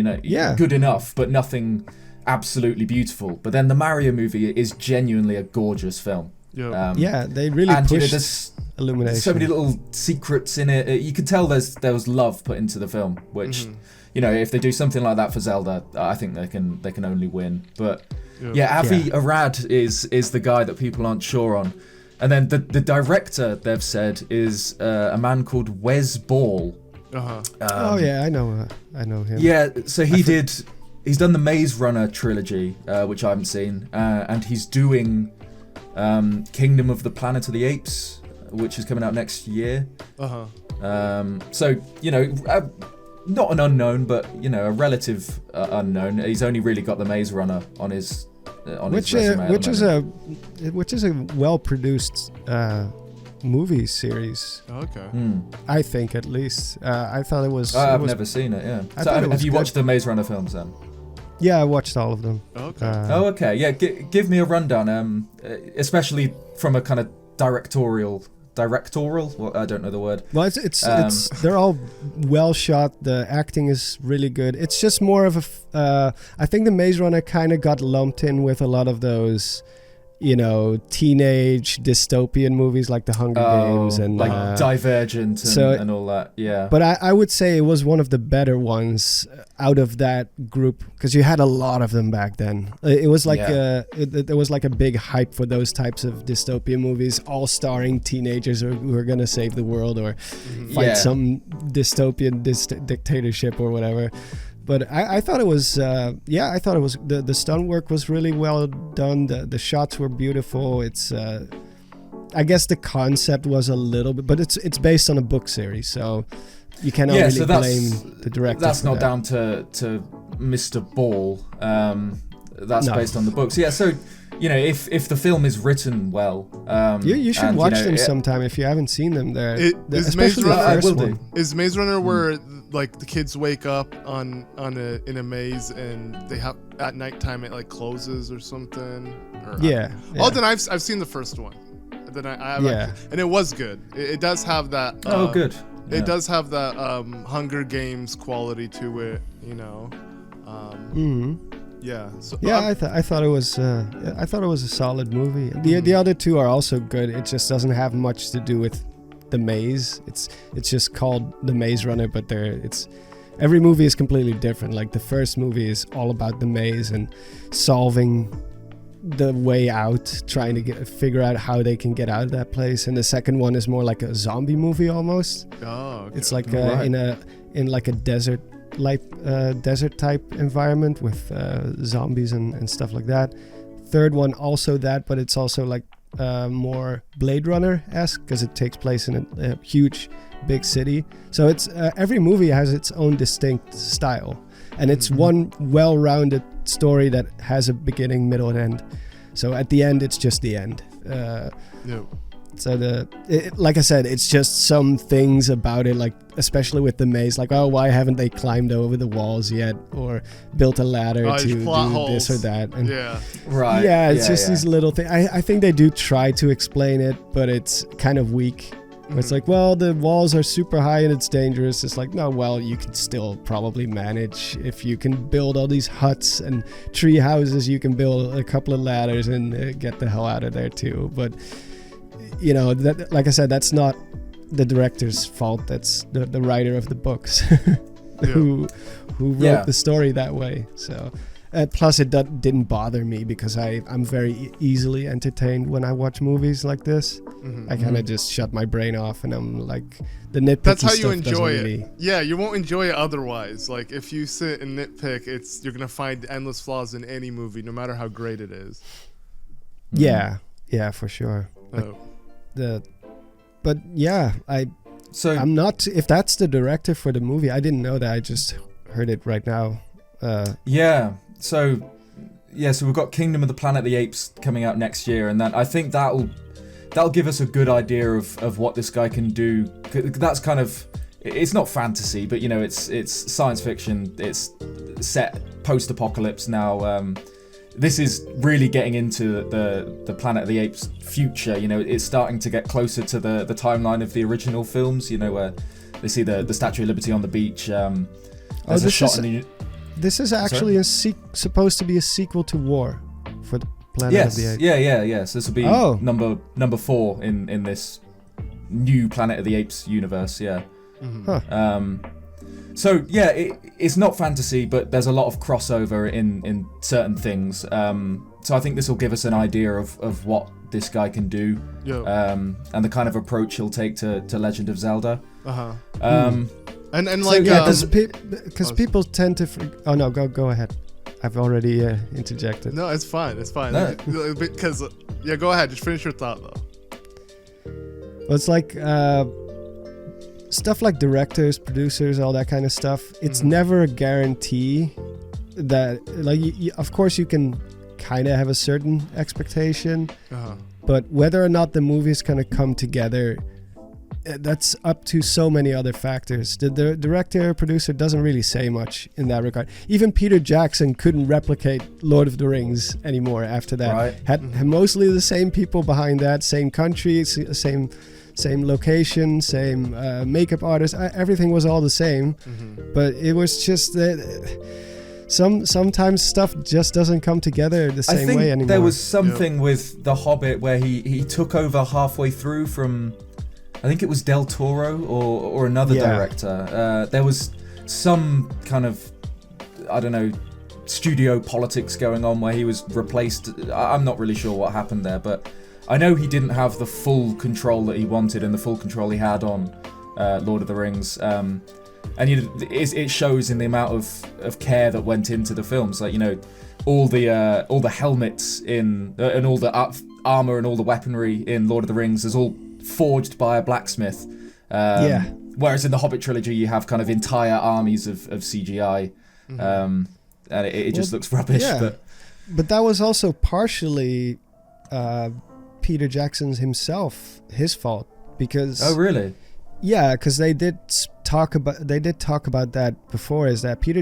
Good enough, but nothing absolutely beautiful. But then the Mario movie is genuinely a gorgeous film. They really pushed Illumination. So many little secrets in it. You could tell there was love put into the film, which if they do something like that for Zelda, I think they can only win. But Avi Arad is the guy that people aren't sure on. And then the director, they've said, is a man called Wes Ball. I know him. Yeah, so he's done the Maze Runner trilogy, which I haven't seen, and he's doing Kingdom of the Planet of the Apes, which is coming out next year. So not an unknown, but a relative unknown. He's only really got the Maze Runner on his resume, which is a well produced movie series. I think, at least. I thought it was. I've never seen it. Yeah. So have you watched the Maze Runner films then? Yeah, I watched all of them. Okay. Yeah, give me a rundown, especially from a kind of directorial. Well, I don't know the word. Well, it's they're all well shot. The acting is really good. It's just more of a. I think the Maze Runner kind of got lumped in with a lot of those, teenage dystopian movies like The Hunger Games and like Divergent and all that. Yeah. But I would say it was one of the better ones out of that group, because you had a lot of them back then. It was like there was like a big hype for those types of dystopian movies, all starring teenagers who are gonna save the world or fight some dystopian dictatorship or whatever. But I thought it was, the stunt work was really well done. The shots were beautiful. It's, I guess the concept was a little bit, but it's based on a book series, so you cannot really blame the director. That's not down to Mr. Ball. That's based on the books. Yeah, so if the film is written well, you should watch them sometime if you haven't seen them. Is Maze Runner where like the kids wake up in a maze and they have at nighttime it like closes or something? Oh, then I've seen the first one. Then I and it was good. It does have that. Good. It does have that Hunger Games quality to it, you know. Yeah. So, yeah, I thought it was a solid movie. The other two are also good. It just doesn't have much to do with the maze. It's just called The Maze Runner, but every movie is completely different. Like the first movie is all about the maze and solving the way out, trying to figure out how they can get out of that place. And the second one is more like a zombie movie almost. Oh, okay. It's like in like a desert type environment with zombies and stuff like that. Third one also that, but it's also like more Blade Runner-esque because it takes place in a huge big city. So it's every movie has its own distinct style, and it's one well-rounded story that has a beginning, middle, and end. So at the end, it's just the end. So like I said, it's just some things about it, like especially with the maze, like, oh, why haven't they climbed over the walls yet, or built a ladder to do this or that? And it's just these little things. I think they do try to explain it, but it's kind of weak. It's like, well, the walls are super high and it's dangerous. It's like, no, well, you can still probably manage. If you can build all these huts and tree houses, you can build a couple of ladders and get the hell out of there too. But you know, that, like I said, that's not the director's fault. That's the writer of the books who wrote the story that way. So plus it didn't bother me because I'm very easily entertained when I watch movies like this. I kind of just shut my brain off and I'm like, the nitpicky that's how you stuff enjoy it. really... Yeah, you won't enjoy it otherwise. Like if you sit and nitpick, you're gonna find endless flaws in any movie, no matter how great it is. Yeah, for sure. But yeah, I'm not. If that's the director for the movie, I didn't know that. I just heard it right now. So we've got Kingdom of the Planet of the Apes coming out next year, and I think that'll give us a good idea of what this guy can do. That's kind of, it's not fantasy, but you know, it's science fiction. It's set post-apocalypse now. This is really getting into the Planet of the Apes future. You know, it's starting to get closer to the timeline of the original films. You know, where they see the Statue of Liberty on the beach. There's a shot this is actually supposed to be a sequel to War for the Planet of the Apes. Yeah. So this will be number 4 in this new Planet of the Apes universe. Yeah. So yeah, it's not fantasy, but there's a lot of crossover in certain things. So I think this will give us an idea of what this guy can do, and the kind of approach he'll take to Legend of Zelda. And so, like because people tend to. Oh no, go ahead. I've already interjected. No, it's fine. No. Because go ahead. Just finish your thought though. Well, it's like stuff like directors, producers, all that kind of stuff. It's never a guarantee that, like, of course you can kind of have a certain expectation, but whether or not the movie's gonna come together, that's up to so many other factors. The director, producer doesn't really say much in that regard. Even Peter Jackson couldn't replicate Lord of the Rings anymore after that. Right. Had mostly the same people behind that, same country, same location, same makeup artist. Everything was all the same, but it was just that sometimes stuff just doesn't come together the same way anymore. There was something with The Hobbit where he took over halfway through from, I think it was Del Toro or another director. There was some kind of, I don't know, studio politics going on where he was replaced. I'm not really sure what happened there, but I know he didn't have the full control that he wanted and the full control he had on Lord of the Rings. And it shows in the amount of care that went into the films. Like, you know, all the helmets and all the armor and all the weaponry in Lord of the Rings is all forged by a blacksmith. Whereas in the Hobbit trilogy, you have kind of entire armies of CGI, and it just looks rubbish. Yeah. But that was also partially Peter Jackson's his fault, because really? Yeah, because they did talk about that before. Is that Peter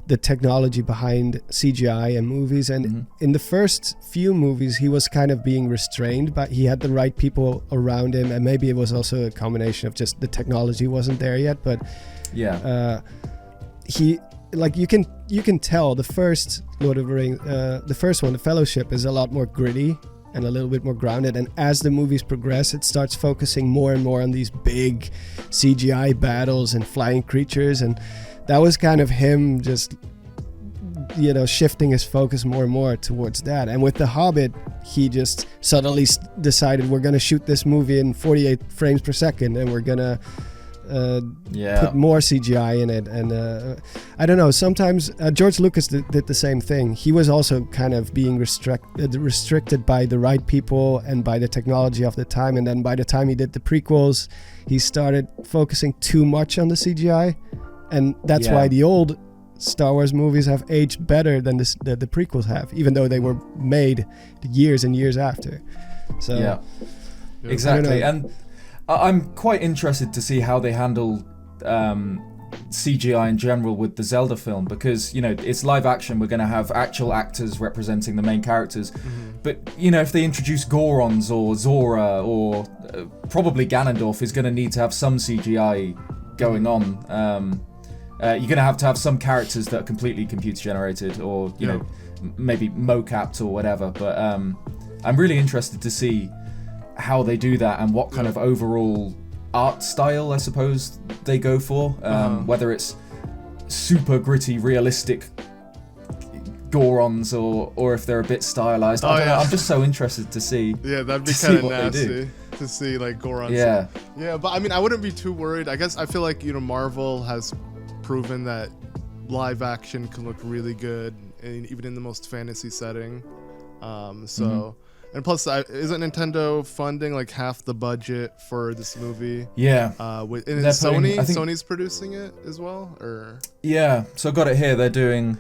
the technology behind CGI and movies. And in the first few movies, he was kind of being restrained, but he had the right people around him, and maybe it was also a combination of just the technology wasn't there yet. But he, like, you can tell the first Lord of the Rings, the first one, The Fellowship, is a lot more gritty and a little bit more grounded, and as the movies progress, it starts focusing more and more on these big CGI battles and flying creatures, and that was kind of him just, you know, shifting his focus more and more towards that. And with The Hobbit, he just suddenly decided, we're going to shoot this movie in 48 frames per second, and we're going to put more CGI in it. And I don't know, sometimes George Lucas did the same thing. He was also kind of being restricted by the right people and by the technology of the time, and then by the time he did the prequels, he started focusing too much on the CGI, and that's why the old Star Wars movies have aged better than the prequels have, even though they were made years and years after. So exactly. And I'm quite interested to see how they handle CGI in general with the Zelda film, because, you know, it's live action, we're going to have actual actors representing the main characters. But, you know, if they introduce Gorons or Zora or probably Ganondorf is going to need to have some CGI going on. You're going to have some characters that are completely computer generated, or, you know, maybe mocapped or whatever. But I'm really interested to see how they do that and what kind of overall art style, I suppose, they go for. Whether it's super gritty, realistic Gorons or if they're a bit stylized. I don't know. I'm just so interested to see. Yeah, that'd be kind of nasty to see, like, Gorons. Yeah, but I mean, I wouldn't be too worried. I guess I feel like, you know, Marvel has proven that live action can look really good, even in the most fantasy setting. And plus, isn't Nintendo funding like half the budget for this movie? Yeah. And Sony's producing it as well, or? Yeah. So I got it here. They're doing.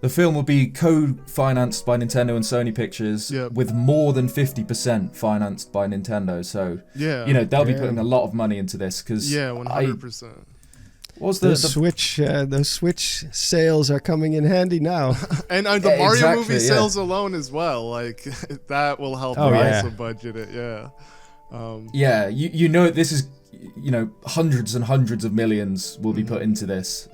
The film will be co-financed by Nintendo and Sony Pictures, with more than 50% financed by Nintendo. So you know, they'll be putting a lot of money into this, because 100%. Those Switch sales are coming in handy now. And the Mario movie sales alone as well, like, that will help also budget it. You know, this is, you know, hundreds and hundreds of millions will be put into this.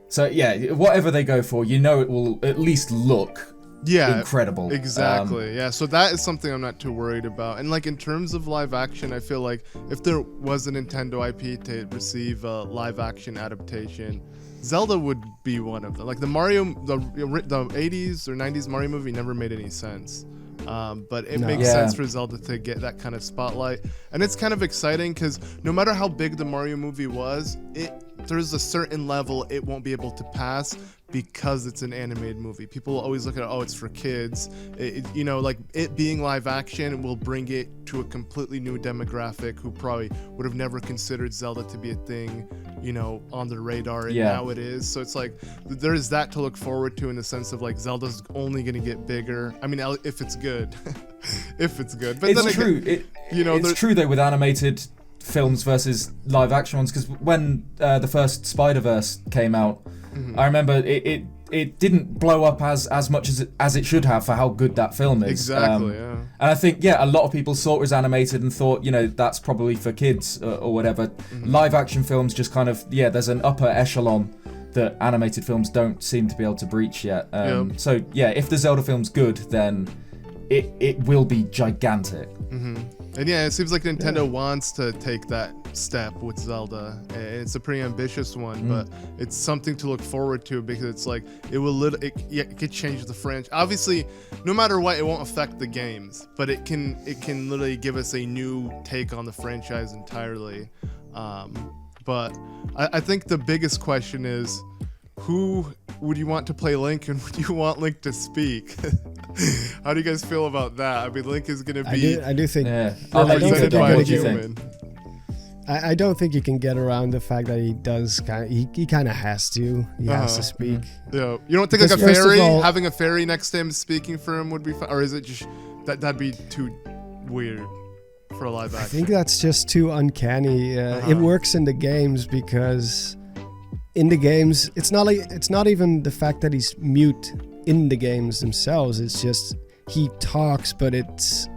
So whatever they go for, you know, it will at least look incredible. Exactly. So that is something I'm not too worried about. And, like, in terms of live action, I feel like if there was a Nintendo IP to receive a live action adaptation, Zelda would be one of them. Like, the 80s or 90s Mario movie never made any sense. But it makes sense for Zelda to get that kind of spotlight. And it's kind of exciting because no matter how big the Mario movie was, there's a certain level it won't be able to pass because it's an animated movie. People always look at it, it's for kids. You know, like, it being live action will bring it to a completely new demographic who probably would have never considered Zelda to be a thing, you know, on the radar, and now it is. So it's like, there's that to look forward to, in the sense of, like, Zelda's only going to get bigger. I mean, if it's good. If it's good. But it's true. It's true, though, with animated films versus live action ones, because when the first Spider-Verse came out, I remember it didn't blow up as much as it should have for how good that film is. Exactly, And I think, a lot of people saw it was animated and thought, you know, that's probably for kids or whatever. Live action films just kind of, there's an upper echelon that animated films don't seem to be able to breach yet. So, if the Zelda film's good, then it will be gigantic. And it seems like Nintendo wants to take that step with Zelda, and it's a pretty ambitious one, but it's something to look forward to, because it's like it could change the franchise. Obviously, no matter what, it won't affect the games, but it can literally give us a new take on the franchise entirely. But I think the biggest question is, who would you want to play Link, and would you want Link to speak? How do you guys feel about that? I mean, Link is going to be... I do think... represented by a human. I don't think you can get around the fact that he does he kind of has to. He has to speak. Yeah. You don't think, like, a fairy, having a fairy next to him speaking for him would be fun? Or is it just... That'd be too weird for a live action? I think that's just too uncanny. It works in the games because... in the games, it's not even the fact that he's mute in the games themselves. It's just he talks, but it's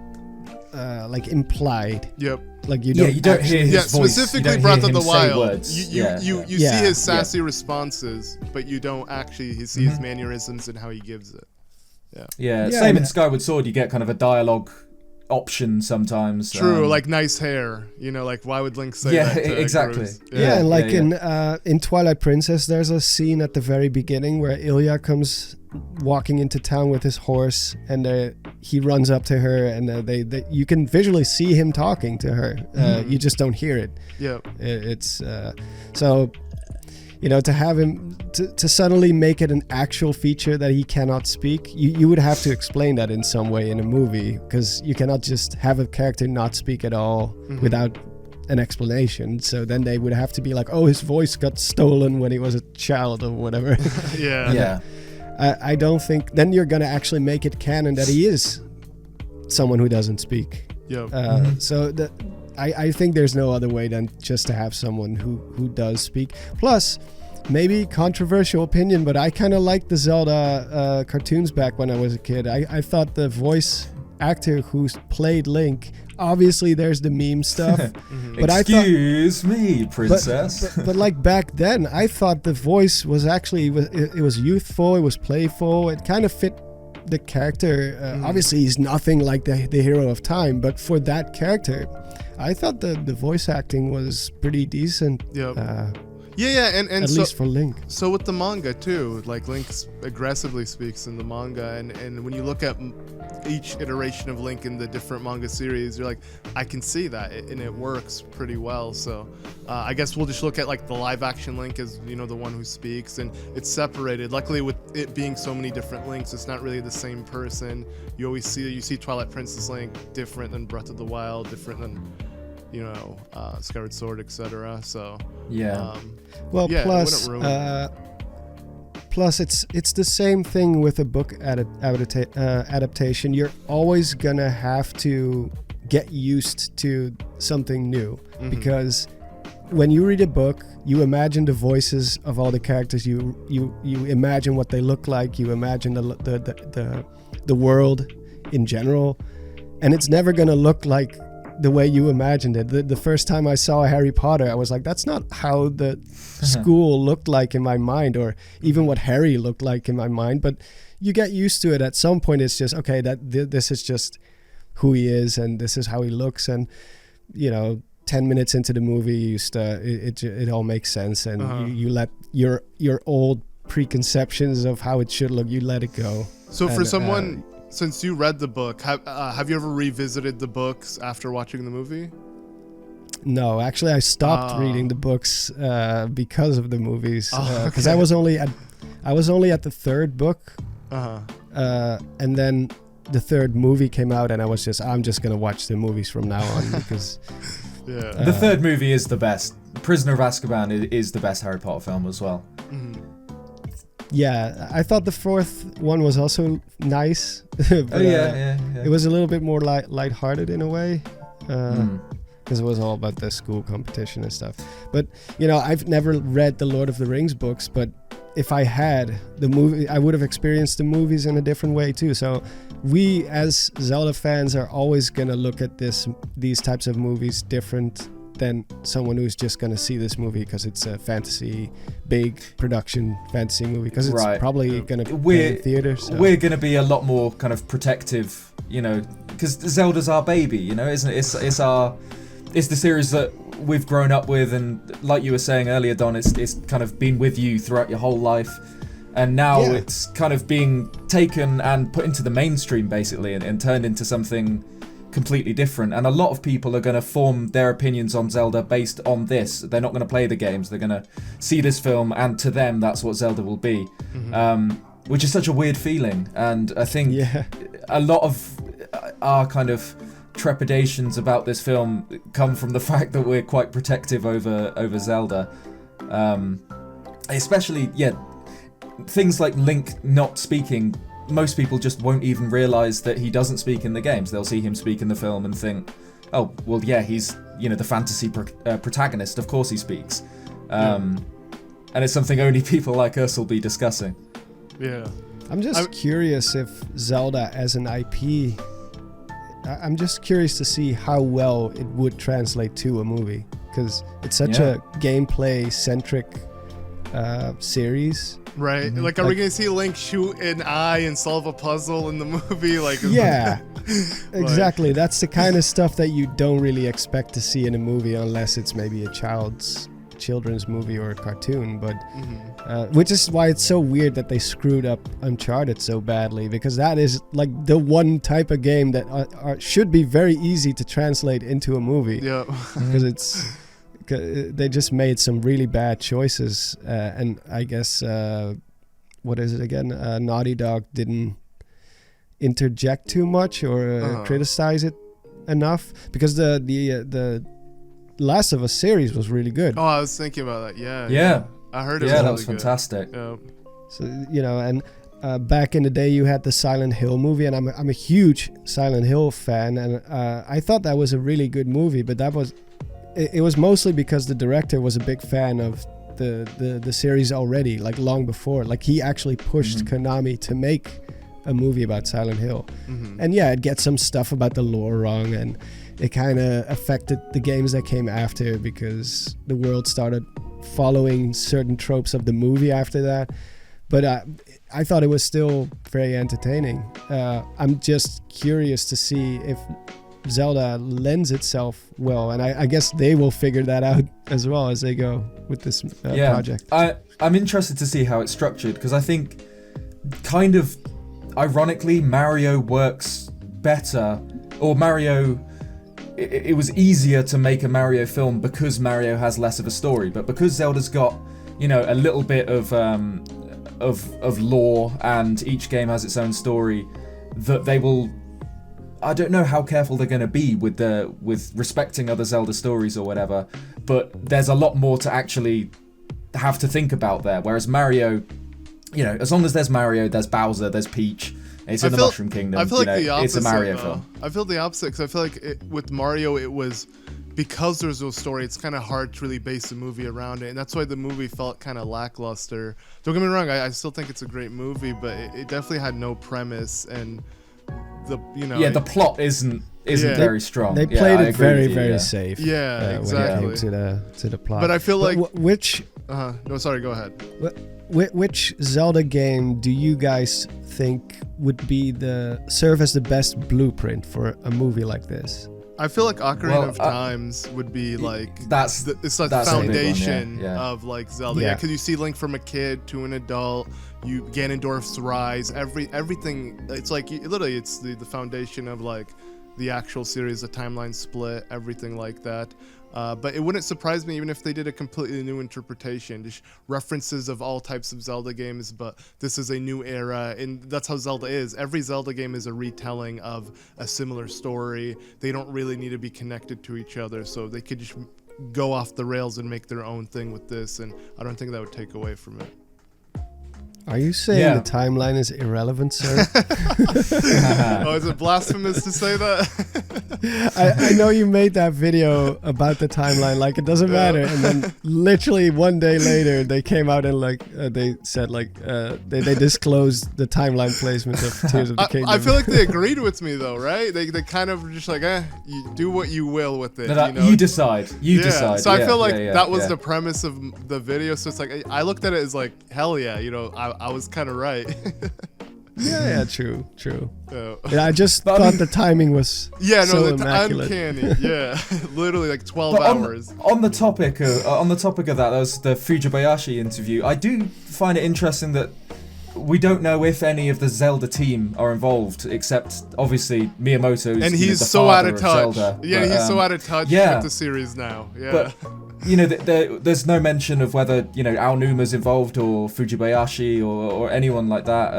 like implied. Yep. Like you don't hear his voice. Specifically Breath of the Wild. You see Yeah. his sassy responses, but you don't actually see his mannerisms and how he gives it. Yeah, Yeah, same and- in Skyward Sword. You get kind of a dialogue option sometimes. True, like nice hair. You know, like why would Link say Yeah, that? To exactly. Groose? Yeah, and like yeah. in Twilight Princess, there's a scene at the very beginning where Ilya comes walking into town with his horse, and he runs up to her, and they you can visually see him talking to her. You just don't hear it. Yep. It's so, you know, to have him to suddenly make it an actual feature that he cannot speak, you would have to explain that in some way in a movie, because you cannot just have a character not speak at all without an explanation. So then they would have to be like, oh, his voice got stolen when he was a child or whatever. Yeah. I don't think then you're gonna actually make it canon that he is someone who doesn't speak. Yep. So I think there's no other way than just to have someone who does speak. Plus, maybe controversial opinion, but I kind of liked the Zelda cartoons back when I was a kid. I thought the voice actor who played Link, obviously there's the meme stuff, but Excuse me, princess. but like back then, I thought the voice was actually it was youthful, it was playful, it kind of fit the character. Obviously, he's nothing like the hero of time, but for that character, I thought the voice acting was pretty decent. Yep. And at so, least for Link. So with the manga too, like Link aggressively speaks in the manga, and when you look at each iteration of Link in the different manga series, you're like, I can see that, and it works pretty well. So I guess we'll just look at like the live action Link as, you know, the one who speaks, and it's separated. Luckily, with it being so many different Links, it's not really the same person. You see Twilight Princess Link different than Breath of the Wild, different than, you know, Skyward Sword, etc. So plus it's the same thing with a book adaptation. You're always gonna have to get used to something new, because when you read a book, you imagine the voices of all the characters. You imagine what they look like. You imagine the world in general, and it's never gonna look like the way you imagined it. The first time I saw Harry Potter, I was like, that's not how the school looked like in my mind, or even what Harry looked like in my mind. But you get used to it. At some point, it's just, okay, this is just who he is, and this is how he looks. And, you know, 10 minutes into the movie, it all makes sense, and you let your old preconceptions of how it should look, you let it go. So for someone... Since you read the book, have you ever revisited the books after watching the movie? No, actually, I stopped reading the books because of the movies. Because I was only at the third book, and then the third movie came out, and I'm just gonna watch the movies from now on because. The third movie is the best. Prisoner of Azkaban is the best Harry Potter film as well. Yeah, I thought the fourth one was also nice. But, it was a little bit more lighthearted in a way, because it was all about the school competition and stuff. But, you know, I've never read the Lord of the Rings books, but if I had the movie, I would have experienced the movies in a different way too. So we as Zelda fans are always going to look at these types of movies different than someone who's just going to see this movie because it's a big production fantasy movie, because it's probably going to be in theaters. So. We're going to be a lot more kind of protective, you know, because Zelda's our baby, you know, isn't it? It's the series that we've grown up with, and like you were saying earlier, Don, it's kind of been with you throughout your whole life, and now it's kind of being taken and put into the mainstream basically, and turned into something completely different. And a lot of people are going to form their opinions on Zelda based on this. They're not going to play the games, they're going to see this film, and to them that's what Zelda will be, which is such a weird feeling. And I think a lot of our kind of trepidations about this film come from the fact that we're quite protective over Zelda, especially things like Link not speaking. Most people just won't even realize that he doesn't speak in the games. They'll see him speak in the film and think, oh, well, yeah, he's, you know, the fantasy protagonist. Of course he speaks. and it's something only people like us will be discussing. Yeah. I'm just curious if Zelda as an IP, I'm just curious to see how well it would translate to a movie, because it's such a gameplay-centric series. Right. Like, are we going to see Link shoot an eye and solve a puzzle in the movie? Like, yeah, exactly. That's the kind of stuff that you don't really expect to see in a movie unless it's maybe a children's movie or a cartoon. But which is why it's so weird that they screwed up Uncharted so badly, because that is like the one type of game that should be very easy to translate into a movie. Yeah. Because they just made some really bad choices, and I guess what is it again? Naughty Dog didn't interject too much or criticize it enough, because the Last of Us series was really good. Oh, I was thinking about that. Yeah. Yeah. I heard it. Yeah, was that really was good. fantastic. Yeah. So and back in the day, you had the Silent Hill movie, and I'm a huge Silent Hill fan, and I thought that was a really good movie, but that was. It was mostly because the director was a big fan of the series already, like long before. Like he actually pushed Konami to make a movie about Silent Hill. And yeah, it gets some stuff about the lore wrong, and it kind of affected the games that came after, because the world started following certain tropes of the movie after that. But I thought it was still very entertaining. I'm just curious to see if Zelda lends itself well, and I guess they will figure that out as well as they go with this project. I'm interested to see how it's structured, because I think kind of ironically Mario works better, or Mario, it was easier to make a Mario film because Mario has less of a story, but because Zelda's got, you know, a little bit of lore, and each game has its own story, that they will, I don't know how careful they're going to be with respecting other Zelda stories or whatever, but there's a lot more to actually have to think about there. Whereas Mario, you know, as long as there's Mario, there's Bowser, there's Peach, it's in the Mushroom Kingdom. I feel like the opposite. It's a Mario film. I feel the opposite, because I feel like with Mario, it was, because there's no story, it's kind of hard to really base a movie around it, and that's why the movie felt kind of lackluster. Don't get me wrong, I still think it's a great movie, but it definitely had no premise, and the plot isn't very strong. They played it very safe. Yeah, exactly. When it came to the plot. But I feel like which no, sorry, go ahead. Which Zelda game do you guys think would serve as the best blueprint for a movie like this? I feel like Ocarina of Times would be like it's like the foundation of like Zelda. Yeah, because you see Link from a kid to an adult. You Ganondorf's rise, everything. It's like literally, it's the foundation of like the actual series, the timeline split, everything like that. But it wouldn't surprise me even if they did a completely new interpretation, just references of all types of Zelda games, but this is a new era, and that's how Zelda is. Every Zelda game is a retelling of a similar story. They don't really need to be connected to each other, so they could just go off the rails and make their own thing with this, and I don't think that would take away from it. Are you saying the timeline is irrelevant, sir? Oh, is it blasphemous to say that? I know you made that video about the timeline, like it doesn't matter, and then literally one day later they came out and like they said like they disclosed the timeline placement of Tears of the Kingdom. I feel like they agreed with me though, right? They kind of just like, you do what you will with it. You decide. You decide. So I feel like that was the premise of the video. So it's like I looked at it as like, hell yeah, I was kind of right. Yeah, true. Yeah, I just thought the timing was so immaculate. Uncanny. Yeah, literally like 12 hours. On the topic of that, that was the Fujibayashi interview. I do find it interesting that we don't know if any of the Zelda team are involved, except obviously Miyamoto's. And he's the so out of touch. Zelda, he's so out of touch with the series now. Yeah. But, there's no mention of whether, Aonuma's involved or Fujibayashi or anyone like that.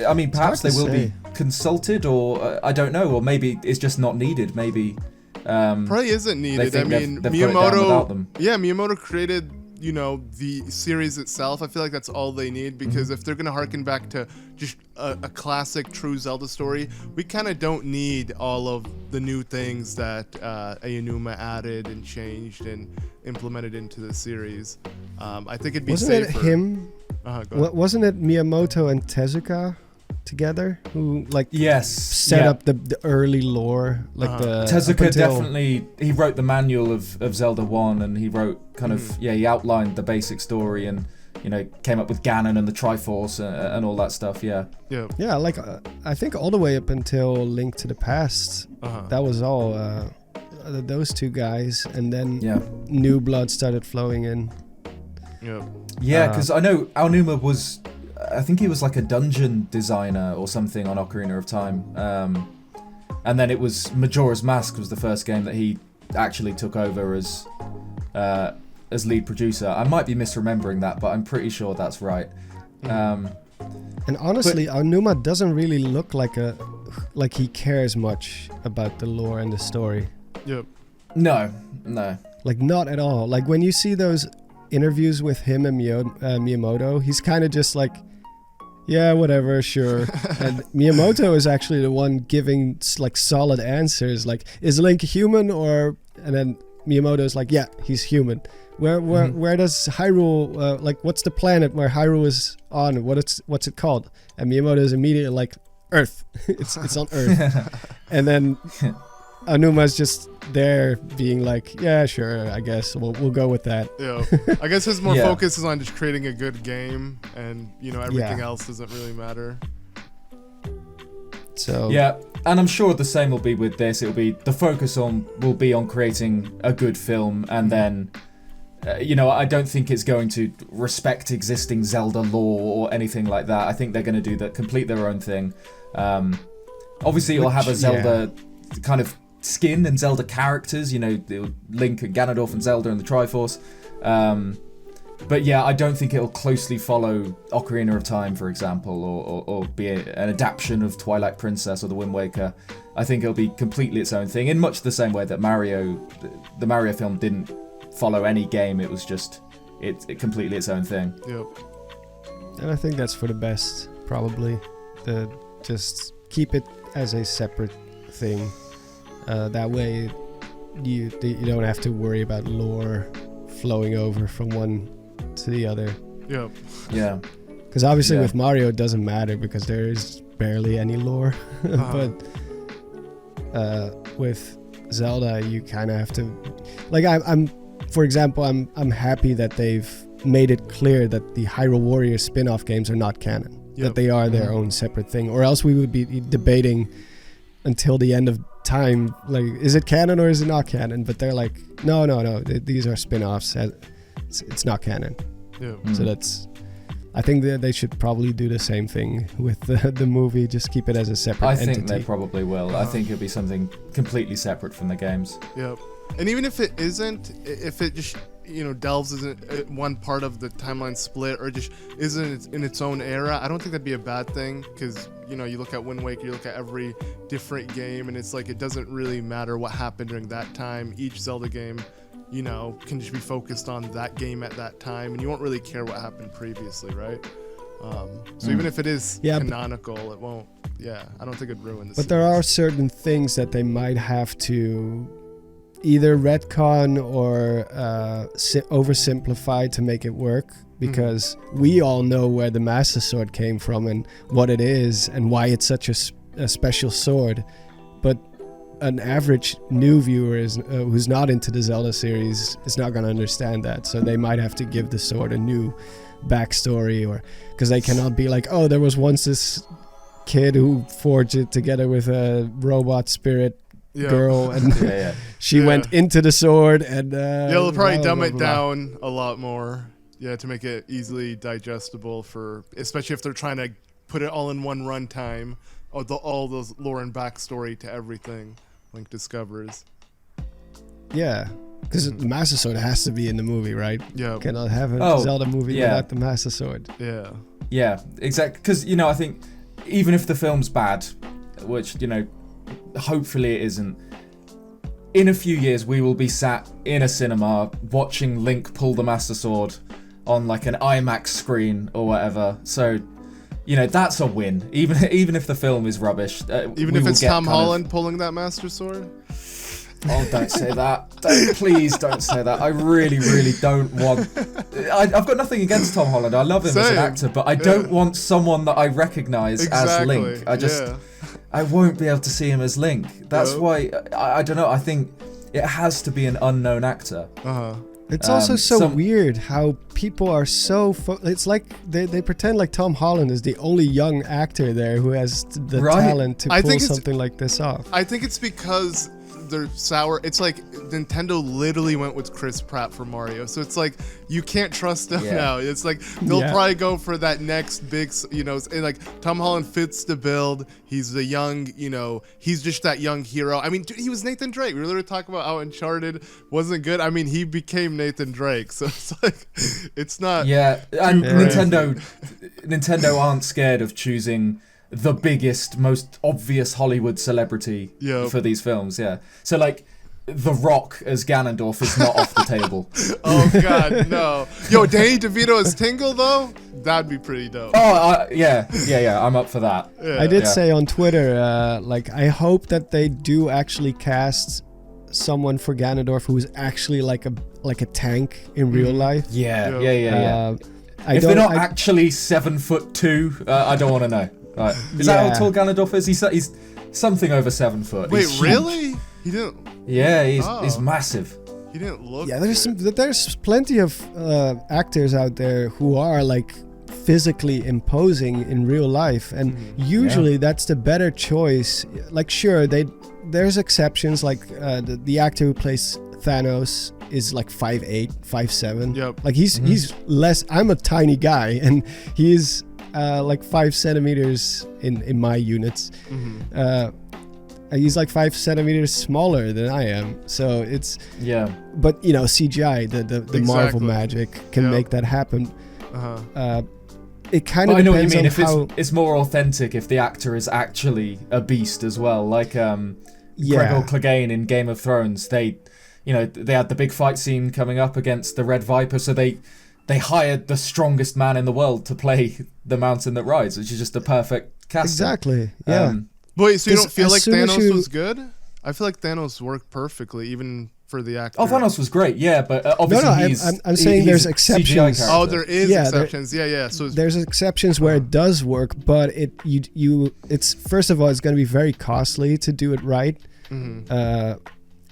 I mean, perhaps they will be consulted, or I don't know, or maybe it's just not needed. Maybe probably isn't needed. I mean, Miyamoto. Miyamoto created the series itself, I feel like that's all they need, because if they're going to harken back to just a classic true Zelda story, we kind of don't need all of the new things that Aonuma added and changed and implemented into the series. I think it'd be Wasn't safer. it him? Go ahead. Wasn't it Miyamoto and Tezuka together who Yes. set up the early lore, like the Tezuka up until- definitely, he wrote the manual of Zelda 1, and he wrote kind of, he outlined the basic story, and, came up with Ganon and the Triforce and all that stuff, yeah. Yeah, like I think all the way up until Link to the Past, that was all those two guys, and then new blood started flowing in. Yeah, because I know Aonuma was, I think he was like a dungeon designer or something on Ocarina of Time. And then it was Majora's Mask was the first game that he actually took over as lead producer. I might be misremembering that, but I'm pretty sure that's right. And honestly, Aonuma doesn't really look like he cares much about the lore and the story. No. Like, not at all. Like, when you see those interviews with him and Miyamoto, he's kind of just like, yeah, whatever, sure. And Miyamoto is actually the one giving like solid answers, like, is Link human? And then Miyamoto is like, yeah, he's human. Where does Hyrule, like, what's the planet where Hyrule is on? What's it called? And Miyamoto is immediately like, Earth. it's on Earth. And then Anuma's just there being like, yeah, sure, I guess we'll go with that. I guess his more focus is on just creating a good game, and everything else doesn't really matter. So yeah, and I'm sure the same will be with this. The focus will be on creating a good film, and then I don't think it's going to respect existing Zelda lore or anything like that. I think they're going to complete their own thing. Obviously, it'll have a Zelda kind of skin and Zelda characters, Link and Ganondorf and Zelda and the Triforce. But yeah, I don't think it'll closely follow Ocarina of Time, for example, or be an adaptation of Twilight Princess or The Wind Waker. I think it'll be completely its own thing, in much the same way that the Mario film didn't follow any game. It was just it completely its own thing. And I think that's for the best, probably. Just keep it as a separate thing. That way, you don't have to worry about lore flowing over from one to the other. Yeah. Because obviously with Mario it doesn't matter because there is barely any lore. But with Zelda, you kind of have to. Like for example, I'm happy that they've made it clear that the Hyrule Warriors spin-off games are not canon. That they are their own separate thing, or else we would be debating until the end of time, like, is it canon or is it not canon? But they're like, no, these are spin-offs. It's not canon. So I think that they should probably do the same thing with the movie. Just keep it as a separate entity. I think they probably will. I think it'll be something completely separate from the games. And even if it isn't, if it just delves in one part of the timeline split, or just isn't in its own era, I don't think that'd be a bad thing, because you look at Wind Waker, you look at every different game, and it's like it doesn't really matter what happened during that time. Each Zelda game can just be focused on that game at that time, and you won't really care what happened previously, right? So even if it is canonical, it won't. I don't think it'd ruin the series. But there are certain things that they might have to either retcon or oversimplify to make it work, because we all know where the Master Sword came from and what it is and why it's such a special sword, but an average new viewer who's not into the Zelda series is not going to understand that. So they might have to give the sword a new backstory, or because they cannot be like, oh, there was once this kid who forged it together with a robot spirit girl, and she went into the sword, and they'll probably dumb it down a lot more, to make it easily digestible especially if they're trying to put it all in one runtime, all those lore and backstory to everything Link discovers. Because the Master Sword has to be in the movie, right? You cannot have a Zelda movie without the Master Sword. Yeah, exactly. Because I think even if the film's bad, which hopefully it isn't, in a few years we will be sat in a cinema watching Link pull the Master Sword on like an IMAX screen or whatever. So, you know, that's a win. Even if the film is rubbish. Even if it's Tom Holland pulling that Master Sword? Oh, don't say that. Please don't say that. I really, really don't want... I've got nothing against Tom Holland. I love him as an actor, but I don't want someone that I recognise as Link. I won't be able to see him as Link. That's why, I don't know, I think it has to be an unknown actor. It's also so weird how people are so... it's like they pretend like Tom Holland is the only young actor there who has the talent to pull something like this off. I think it's because they're sour. It's like Nintendo literally went with Chris Pratt for Mario, so it's like you can't trust them now. It's like they'll probably go for that next big, you know, and like Tom Holland fits the build. He's the young, you know, he's just that young hero. I mean, dude, he was Nathan Drake. We were literally talking about how Uncharted wasn't good. I mean, he became Nathan Drake, so it's like it's not. Yeah, and Nintendo aren't scared of choosing the biggest, most obvious Hollywood celebrity for these films, So, like, The Rock as Ganondorf is not off the table. Oh, God, no. Yo, Danny DeVito as Tingle, though? That'd be pretty dope. Oh, yeah, I'm up for that. I did say on Twitter, like, I hope that they do actually cast someone for Ganondorf who's actually like a tank in real life. Yeah. If they're not actually 7'2", I don't want to know. Right. Is that how tall Ganondorf is? He's something over 7 foot. Wait, really? He didn't. Yeah, he's massive. He didn't look. Yeah, there's plenty of actors out there who are like physically imposing in real life, and usually that's the better choice. Like, sure, there's exceptions. Like the actor who plays Thanos is like 5'8", 5'7". Yep. Like he's less. I'm a tiny guy, and he's like 5 centimeters in my units. He's like 5 centimeters smaller than I am, so it's But you know, CGI, the Marvel magic can make that happen. It kind of depends. I know what you mean. If it's more authentic if the actor is actually a beast as well, like Gregor Clegane in Game of Thrones. They had the big fight scene coming up against the Red Viper, so they hired the strongest man in the world to play the mountain that rides, which is just the perfect casting. Exactly. Yeah. Wait, so you don't feel like Thanos was good? I feel like Thanos worked perfectly, even for the actor. Oh, Thanos was great, yeah, but obviously I'm saying there's exceptions. Oh, there is exceptions. So there's exceptions where it does work, but it's first of all, it's going to be very costly to do it right.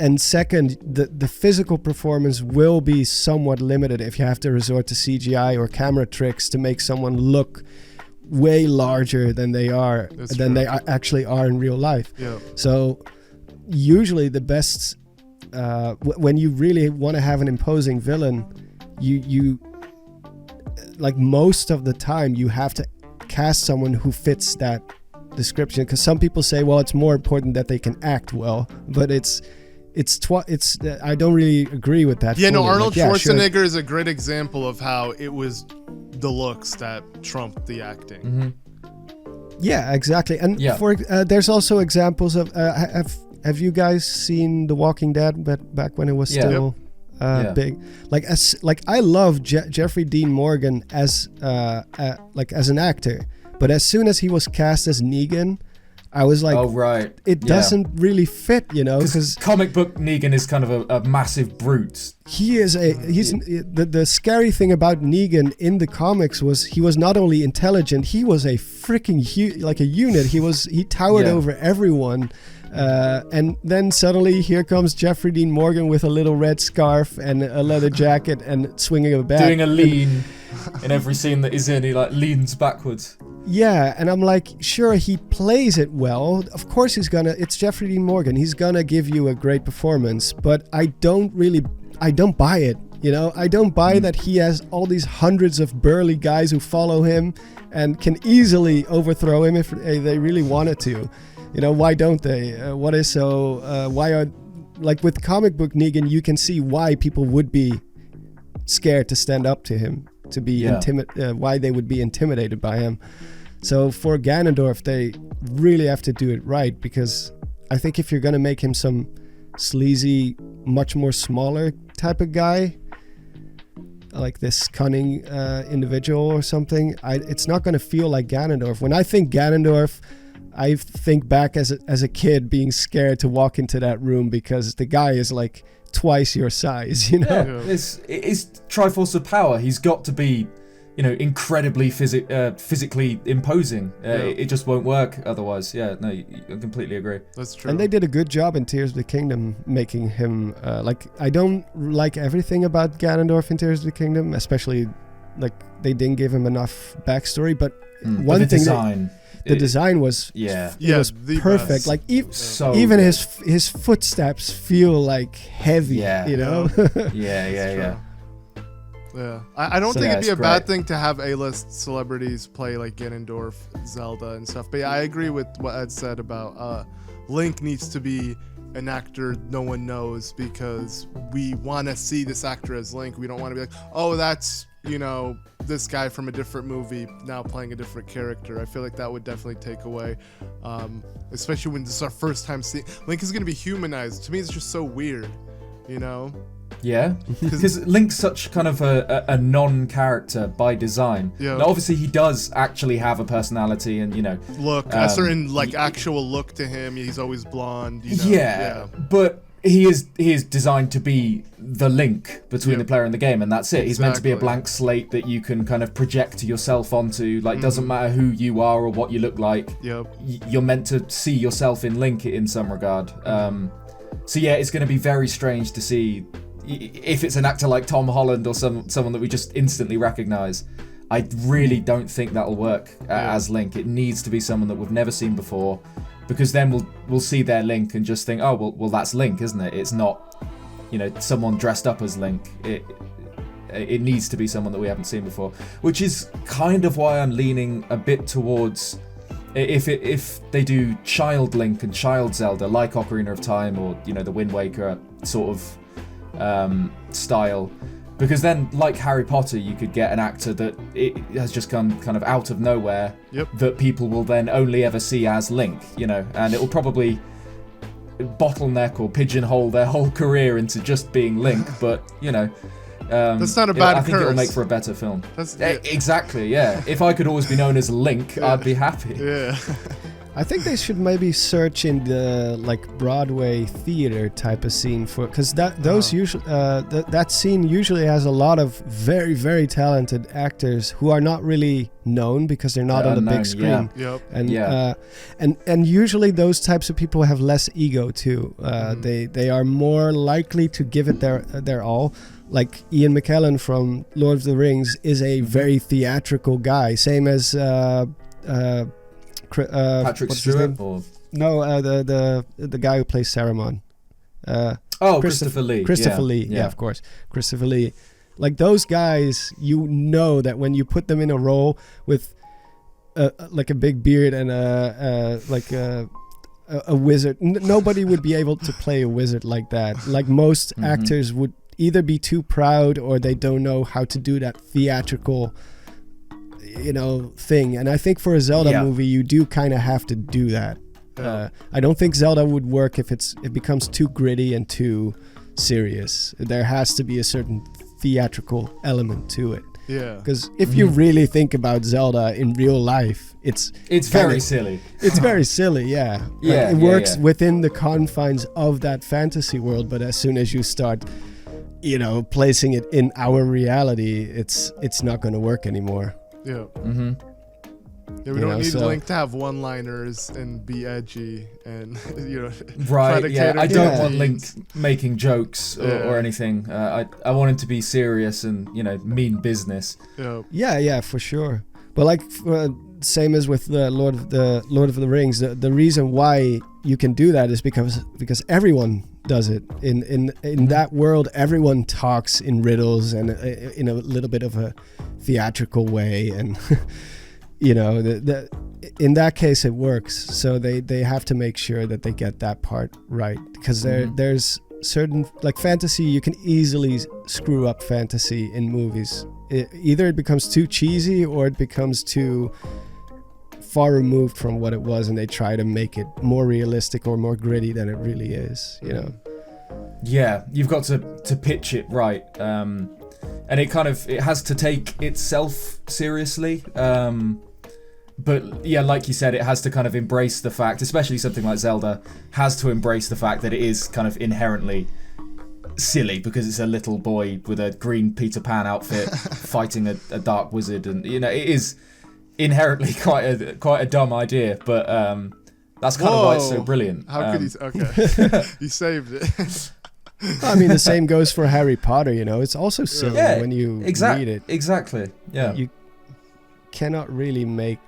And second, the physical performance will be somewhat limited if you have to resort to CGI or camera tricks to make someone look way larger than they actually are in real life. So usually the best when you really want to have an imposing villain, you like most of the time you have to cast someone who fits that description, because some people say, well, it's more important that they can act well, but I don't really agree with that. Yeah, fully. No, Arnold Schwarzenegger is a great example of how it was the looks that trumped the acting. Yeah, exactly. And there's also examples of have you guys seen The Walking Dead back when it was still big? Like I love Jeffrey Dean Morgan as an actor, but as soon as he was cast as Negan, I was like, oh, right. It doesn't really fit, you know, because comic book Negan is kind of a massive brute. He's the scary thing about Negan in the comics was he was not only intelligent, he was a freaking like a unit. He towered over everyone. And then suddenly here comes Jeffrey Dean Morgan with a little red scarf and a leather jacket and swinging a bat. Doing a lean in every scene that he's in. He like leans backwards. Yeah, and I'm like, sure, he plays it well. Of course it's Jeffrey Dean Morgan. He's gonna give you a great performance, but I don't buy it. You know, I don't buy that he has all these hundreds of burly guys who follow him and can easily overthrow him if they really wanted to. You know, why don't they? Why are, like with comic book Negan, you can see why people would be scared to stand up to him, to be why they would be intimidated by him. So for Ganondorf, they really have to do it right, because I think if you're going to make him some sleazy, much more smaller type of guy, like this cunning individual or something, it's not going to feel like Ganondorf. When I think Ganondorf, I think back as a kid being scared to walk into that room because the guy is like twice your size, you know? Yeah. It's Triforce of Power. He's got to be, incredibly physically imposing. It just won't work otherwise. Yeah, no, I completely agree. That's true. And they did a good job in Tears of the Kingdom making him, I don't like everything about Ganondorf in Tears of the Kingdom, especially, like, they didn't give him enough backstory, but one thing... The design was was perfect. Best. Like even his footsteps feel like heavy. Yeah. Yeah. Yeah, I don't think it'd be a bad thing to have A-list celebrities play like Ganondorf, Zelda, and stuff. But yeah, I agree with what Ed said about Link needs to be an actor no one knows because we want to see this actor as Link. We don't want to be like, oh, that's this guy from a different movie now playing a different character. I feel like that would definitely take away, especially when this is our first time seeing Link is going to be humanized. To me, it's just so weird, Yeah, because Link's such kind of a non-character by design. Yeah. Now, obviously, he does actually have a personality and, look, a certain actual look to him. He's always blonde. But he is designed to be the link between the player and the game, and that's it. He's meant to be a blank slate that you can kind of project yourself onto. Like, doesn't matter who you are or what you look like. Yep. You're meant to see yourself in Link in some regard. So yeah, it's going to be very strange to see if it's an actor like Tom Holland or someone that we just instantly recognize. I really don't think that'll work as Link. It needs to be someone that we've never seen before, because then we'll see their Link and just think, oh, well that's Link, isn't it? It's not, someone dressed up as Link. It needs to be someone that we haven't seen before, which is kind of why I'm leaning a bit towards if they do Child Link and Child Zelda, like Ocarina of Time or the Wind Waker sort of style. Because then, like Harry Potter, you could get an actor that it has just come kind of out of nowhere, that people will then only ever see as Link, and it will probably bottleneck or pigeonhole their whole career into just being Link, but, that's not a bad I think curse. it'll make for a better film. Exactly, yeah. If I could always be known as Link, I'd be happy. Yeah. I think they should maybe search in the Broadway theater type of scene because that scene usually has a lot of very, very talented actors who are not really known because they're not on the big screen. Yeah. Yep. And usually those types of people have less ego too. They are more likely to give it their all. Like Ian McKellen from Lord of the Rings is a very theatrical guy, same as Patrick Stewart or the guy who plays Saruman. Christopher Lee. Christopher Lee, yeah, of course. Christopher Lee. Like those guys, that when you put them in a role with like a big beard and a wizard, nobody would be able to play a wizard like that. Like most actors would either be too proud or they don't know how to do that theatrical thing. And I think for a Zelda movie you do kind of have to do that. I don't think Zelda would work if it becomes too gritty and too serious. There has to be a certain theatrical element to it. Yeah. Because if you really think about Zelda in real life, it's very silly. It's very silly, yeah. It works within the confines of that fantasy world, but as soon as you start placing it in our reality, it's not going to work anymore. Yeah. Yeah, we don't need Link to have one-liners and be edgy and right. Yeah, I don't want Link making jokes or anything. I want him to be serious and mean business. Yeah, for sure. But same as with the Lord of the Rings, the reason why you can do that is because everyone does it in that world. Everyone talks in riddles and in a little bit of a theatrical way, and in that case it works. So they have to make sure that they get that part right, because there's certain, like fantasy, you can easily screw up fantasy in movies. Either it becomes too cheesy or it becomes too far removed from what it was, and they try to make it more realistic or more gritty than it really is. Yeah, you've got to pitch it right, and it has to take itself seriously. But yeah, like you said, it has to kind of embrace the fact, especially something like Zelda, has to embrace the fact that it is kind of inherently silly because it's a little boy with a green Peter Pan outfit fighting a dark wizard, and it is inherently quite a dumb idea, but that's kind of why it's so brilliant. How could he? Okay, you saved it. I mean, the same goes for Harry Potter. It's also silly when you read it. Exactly. Yeah. You cannot really make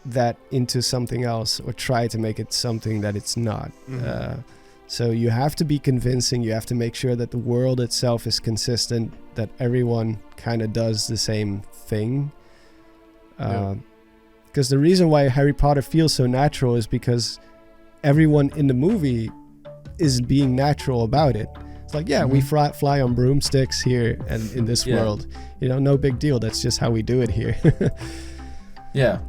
that into something else or try to make it something that it's not. So you have to be convincing. You have to make sure that the world itself is consistent, that everyone kind of does the same thing. Because the reason why Harry Potter feels so natural is because everyone in the movie is being natural about it. It's like, we fly on broomsticks here and in this world. No big deal. That's just how we do it here. Yeah,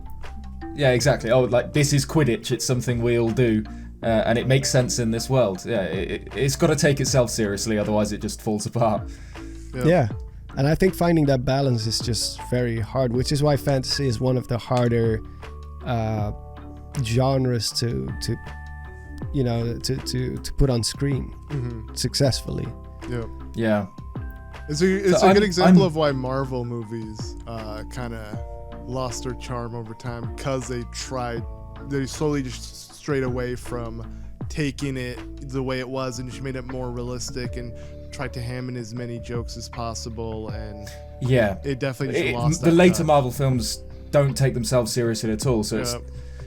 exactly. Oh, like, this is Quidditch. It's something we all do, and it makes sense in this world. Yeah, it's got to take itself seriously, otherwise it just falls apart. Yeah, and I think finding that balance is just very hard, which is why fantasy is one of the harder genres to put on screen successfully. Yeah. It's a good example of why Marvel movies kind of lost their charm over time, because they slowly just strayed away from taking it the way it was and just made it more realistic and tried to ham in as many jokes as possible, and it definitely just lost the later Marvel films don't take themselves seriously at all, so it's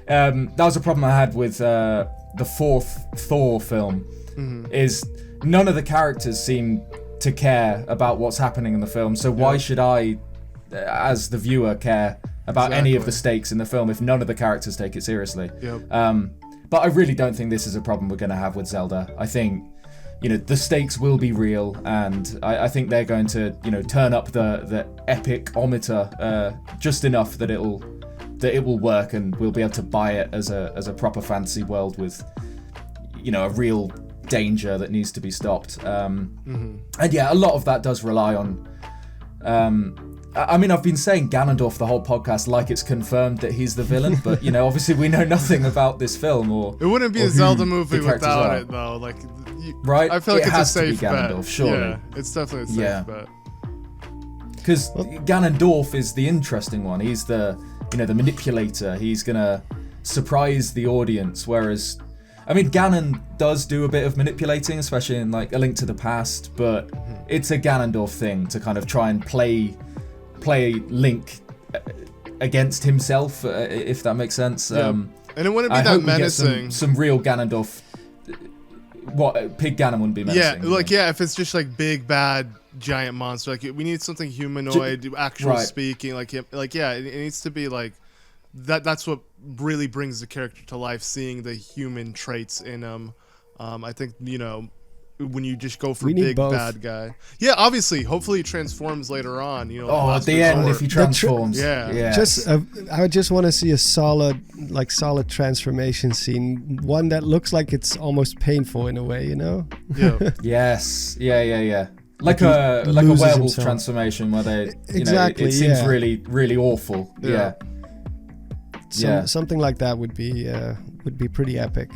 that was a problem I had with the fourth Thor film. Is none of the characters seem to care about what's happening in the film, so why should I, as the viewer, care about any of the stakes in the film if none of the characters take it seriously? But I really don't think this is a problem we're going to have with Zelda. I think the stakes will be real, and I think they're going to turn up the epic-ometer just enough that it will work, and we'll be able to buy it as a proper fantasy world with a real danger that needs to be stopped. And a lot of that does rely on I mean, I've been saying Ganondorf the whole podcast like it's confirmed that he's the villain, but obviously we know nothing about this film, or it wouldn't be a Zelda movie without it, though. Like, right? I feel like it it's has a safe to be Ganondorf, bet. surely. Yeah, it's definitely a safe bet. Because Ganondorf is the interesting one. He's the the manipulator. He's gonna surprise the audience, whereas I mean, Ganon does do a bit of manipulating, especially in like A Link to the Past, but it's a Ganondorf thing to kind of try and play Link against himself, if that makes sense. And it wouldn't be that menacing. Some real Ganondorf. What, Pig Ganon wouldn't be menacing. If it's just like big bad giant monster, like we need something humanoid, actual speaking, it needs to be like that. That's what really brings the character to life, seeing the human traits in him. I think when you just go for big bad guy, obviously, hopefully he transforms later on. At the end, if he transforms, I just want to see a solid transformation scene, one that looks like it's almost painful in a way, Yes, yeah. Like a werewolf transformation where they, it seems really, really awful. Yeah. Something like that would be pretty epic.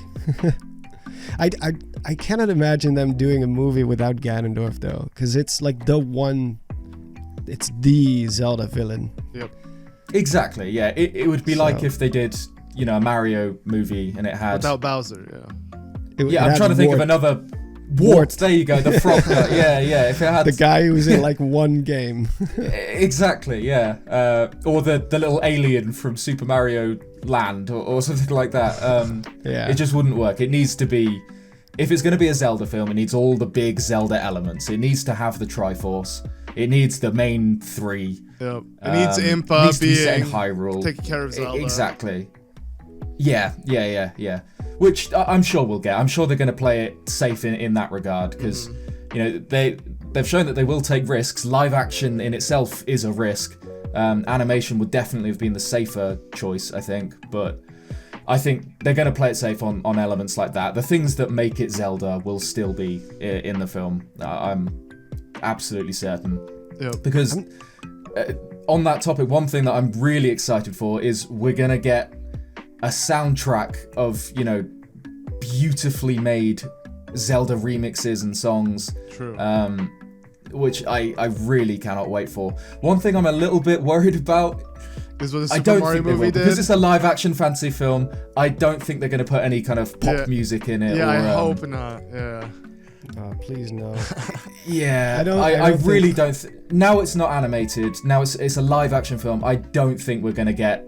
I cannot imagine them doing a movie without Ganondorf though, because it's like it's the Zelda villain. Yep. Exactly. Yeah. It would be like if they did, a Mario movie and it had without Bowser. Yeah. I'm trying to think of another. Wart. There you go. The frog. Yeah. If it had the guy who's in like one game. Exactly. Yeah. Or the little alien from Super Mario Land or something like that. It just wouldn't work. It needs to be, if it's going to be a Zelda film, it needs all the big Zelda elements. It needs to have the Triforce. It needs the main three. Yep. It needs Impa needs to be set in Hyrule. Taking care of Zelda. Exactly. Yeah. Which I'm sure we'll get. I'm sure they're going to play it safe in that regard, because they've shown that they will take risks. Live action in itself is a risk. Animation would definitely have been the safer choice, I think. But I think they're going to play it safe on elements like that. The things that make it Zelda will still be in the film. I'm absolutely certain. Yep. Because on that topic, one thing that I'm really excited for is we're going to get a soundtrack of, beautifully made Zelda remixes and songs. True. Which I really cannot wait for. One thing I'm a little bit worried about is what the I Super don't Mario think they movie will, did. because it's a live-action fantasy film. I don't think they're going to put any kind of pop music in it. Yeah, or, I hope not. Yeah. Oh, please no. Yeah, I really don't. Now it's not animated. Now it's a live-action film. I don't think we're going to get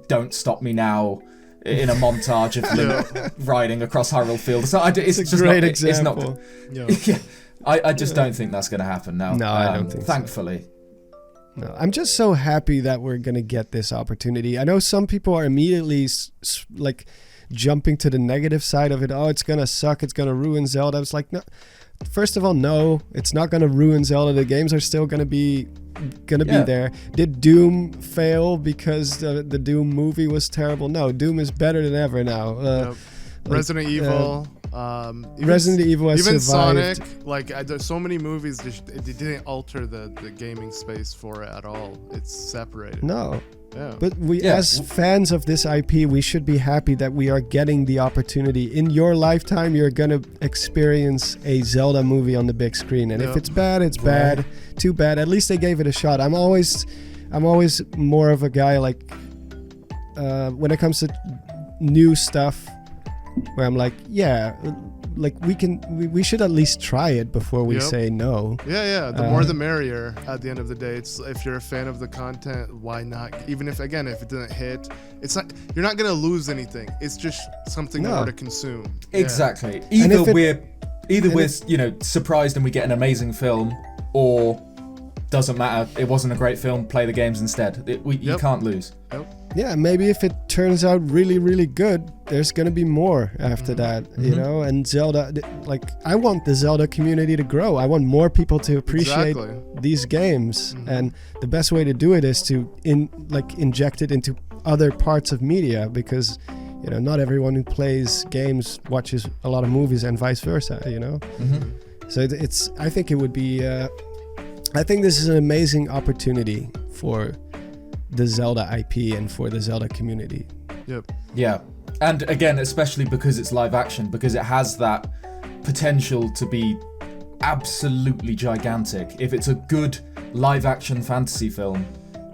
"Don't Stop Me Now" in a montage of Link riding across Hyrule Field. So it's a just great not, example. It's not. I just don't think that's going to happen now. No, I don't think so. Thankfully. No, I'm just so happy that we're gonna get this opportunity. I know some people are immediately like jumping to the negative side of it. Oh, it's gonna suck. It's gonna ruin Zelda. I was like, no. First of all, no, it's not gonna ruin Zelda. The games are still gonna be there. Did Doom fail because the Doom movie was terrible? No, Doom is better than ever now. Resident Evil. Resident Evil has even survived. Sonic, there's so many movies they didn't alter the gaming space for it at all. It's separated. No. Yeah. But as fans of this IP, we should be happy that we are getting the opportunity. In your lifetime, you're gonna experience a Zelda movie on the big screen, and if it's bad, it's bad. Too bad. At least they gave it a shot. I'm always more of a guy when it comes to new stuff, where I'm like, we should at least try it before we say no. Yeah. The more the merrier. At the end of the day, it's if you're a fan of the content, why not? Even if it didn't hit, it's not. You're not gonna lose anything. It's just something more to consume. Exactly. Yeah. Either we're surprised and we get an amazing film, or doesn't matter. It wasn't a great film. Play the games instead. You can't lose. Yep. Yeah, maybe if it turns out really, really good, there's gonna be more after that, And Zelda, I want the Zelda community to grow. I want more people to appreciate these games, and the best way to do it is to inject it into other parts of media, because not everyone who plays games watches a lot of movies, and vice versa. So I think it would be. I think this is an amazing opportunity for the Zelda IP and for the Zelda community. Yep. Yeah. And again, especially because it's live action, because it has that potential to be absolutely gigantic. If it's a good live action fantasy film,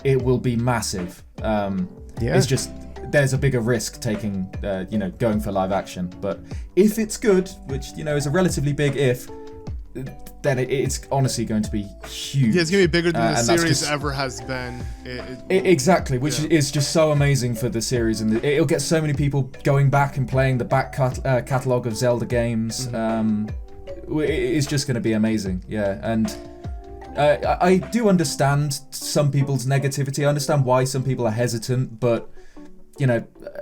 it will be massive. It's just there's a bigger risk taking, going for live action. But if it's good, which is a relatively big if, then it's honestly going to be huge. Yeah, it's going to be bigger than the series ever has been. Exactly, which is just so amazing for the series. And it'll get so many people going back and playing the back catalogue of Zelda games. It's just going to be amazing, yeah. And I do understand some people's negativity. I understand why some people are hesitant, but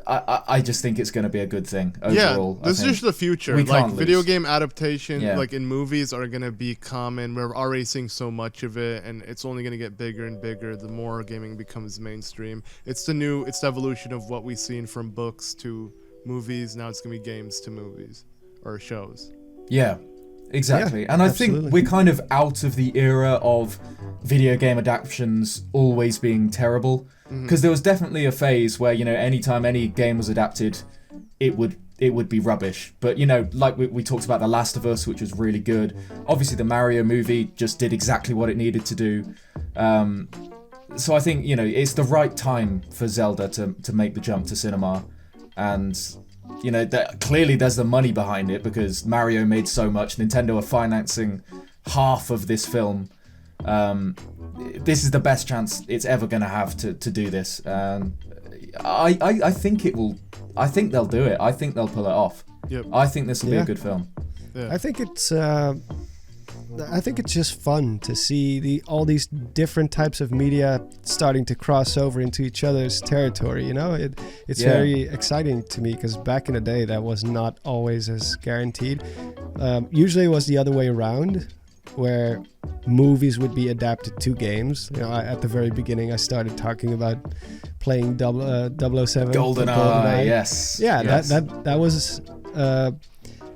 I just think it's going to be a good thing overall. Yeah, this is just the future. Video game adaptation, in movies, are going to be common. We're already seeing so much of it, and it's only going to get bigger and bigger the more gaming becomes mainstream. It's the evolution of what we've seen from books to movies. Now it's going to be games to movies or shows. Yeah, exactly. And I think we're kind of out of the era of video game adaptations always being terrible. Because there was definitely a phase where anytime any game was adapted, it would be rubbish. But like we talked about The Last of Us, which was really good. Obviously, the Mario movie just did exactly what it needed to do. So I think it's the right time for Zelda to make the jump to cinema, and clearly there's the money behind it because Mario made so much. Nintendo are financing half of this film. This is the best chance it's ever going to have to do this. I think it will. I think they'll do it. I think they'll pull it off. Yep. I think this will be a good film. Yeah. I think it's just fun to see all these different types of media starting to cross over into each other's territory. It's very exciting to me, because back in the day that was not always as guaranteed. Usually it was the other way around. where movies would be adapted to games. You know, at the very beginning, I started talking about playing 007. GoldenEye, yes. Yeah, yes. that was.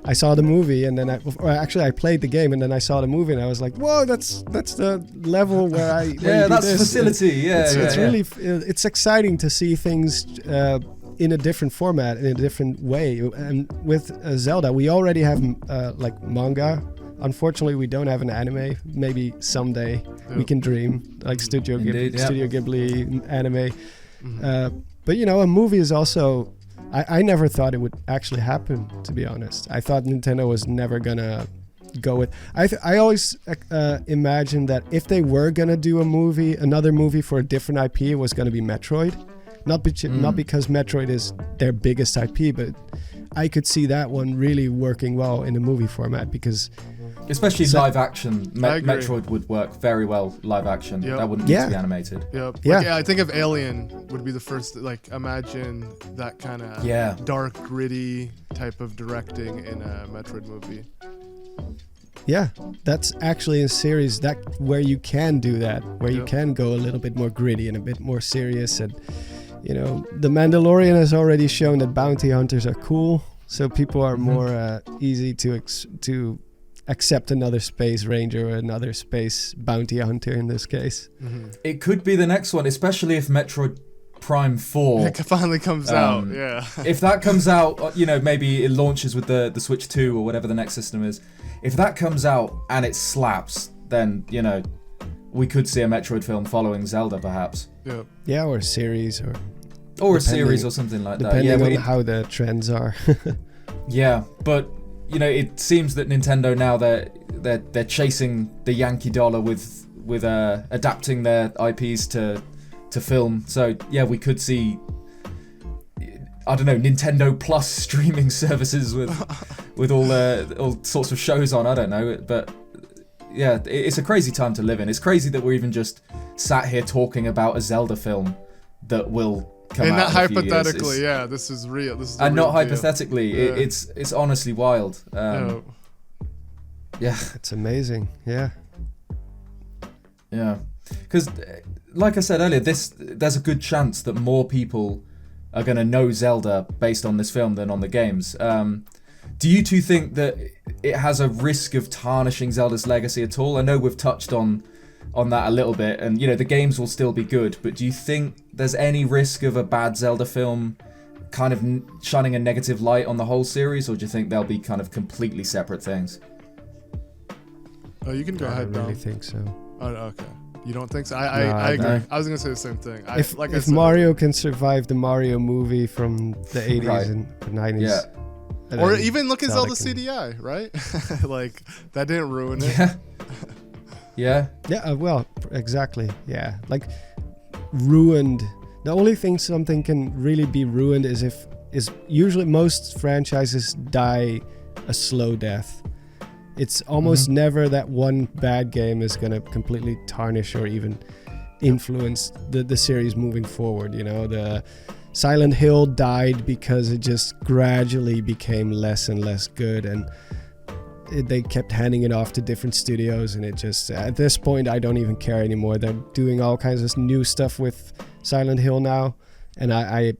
I saw the movie, and then I played the game, and then I saw the movie, and I was like, "Whoa, that's the level where I that's this. facility." It's really it's exciting to see things in a different format, in a different way. And with Zelda, we already have like manga. Unfortunately, we don't have an anime. Maybe someday we can dream, like Studio Ghibli anime. Mm-hmm. But you know, a movie is also. I never thought it would actually happen, to be honest. I thought Nintendo was never gonna go with. I always imagined that if they were gonna do another movie for a different IP, it was gonna be Metroid. Not because Metroid is their biggest IP, but I could see that one really working well in a movie format because. Especially live action, Metroid would work very well live action. Yep. That wouldn't need to be animated. Yep. Yeah. I think of Alien would be the first. Like, imagine that kind of dark, gritty type of directing in a Metroid movie. Yeah, that's actually a series where you can do that, where you can go a little bit more gritty and a bit more serious. And you know, The Mandalorian has already shown that bounty hunters are cool, so people are more easy to accept another space ranger or another space bounty hunter in this case. Mm-hmm. It could be the next one, especially if Metroid Prime 4 it finally comes out. Yeah. If that comes out, you know, maybe it launches with the Switch 2 or whatever the next system is. If that comes out and it slaps, then, you know, we could see a Metroid film following Zelda perhaps. Yep. Yeah, or a series or a series or something like that. Depending on how the trends are. Yeah, but you know, it seems that Nintendo now they're chasing the Yankee dollar with adapting their IPs to film. So yeah, we could see, I don't know, Nintendo Plus streaming services with all sorts of shows on. I don't know, but yeah, it's a crazy time to live in. It's crazy that we're even just sat here talking about a Zelda film that will come and out not in a few hypothetically. years. This is real. This is and not deal. hypothetically. Yeah. It's honestly wild. Yeah, it's amazing. Yeah, because like I said earlier, there's a good chance that more people are going to know Zelda based on this film than on the games. Do you two think that it has a risk of tarnishing Zelda's legacy at all? I know we've touched on that a little bit, and you know the games will still be good, but do you think there's any risk of a bad Zelda film kind of shining a negative light on the whole series, or do you think they'll be kind of completely separate things? Oh, you can go ahead, Dom. I really think so. Oh, okay. You don't think so? I agree. No. I was gonna say the same thing. If Mario can survive the Mario movie from the 80s Right. and the 90s, or even look at Zelda can- CDI, right? Like that didn't ruin it. Yeah. Yeah, well, exactly. Yeah, like ruined. The only thing something can really be ruined is usually most franchises die a slow death. It's almost never that one bad game is gonna completely tarnish or even influence the series moving forward. You know, the Silent Hill died because it just gradually became less and less good, and they kept handing it off to different studios, and it just, at this point, I don't even care anymore. They're doing all kinds of new stuff with Silent Hill now, and I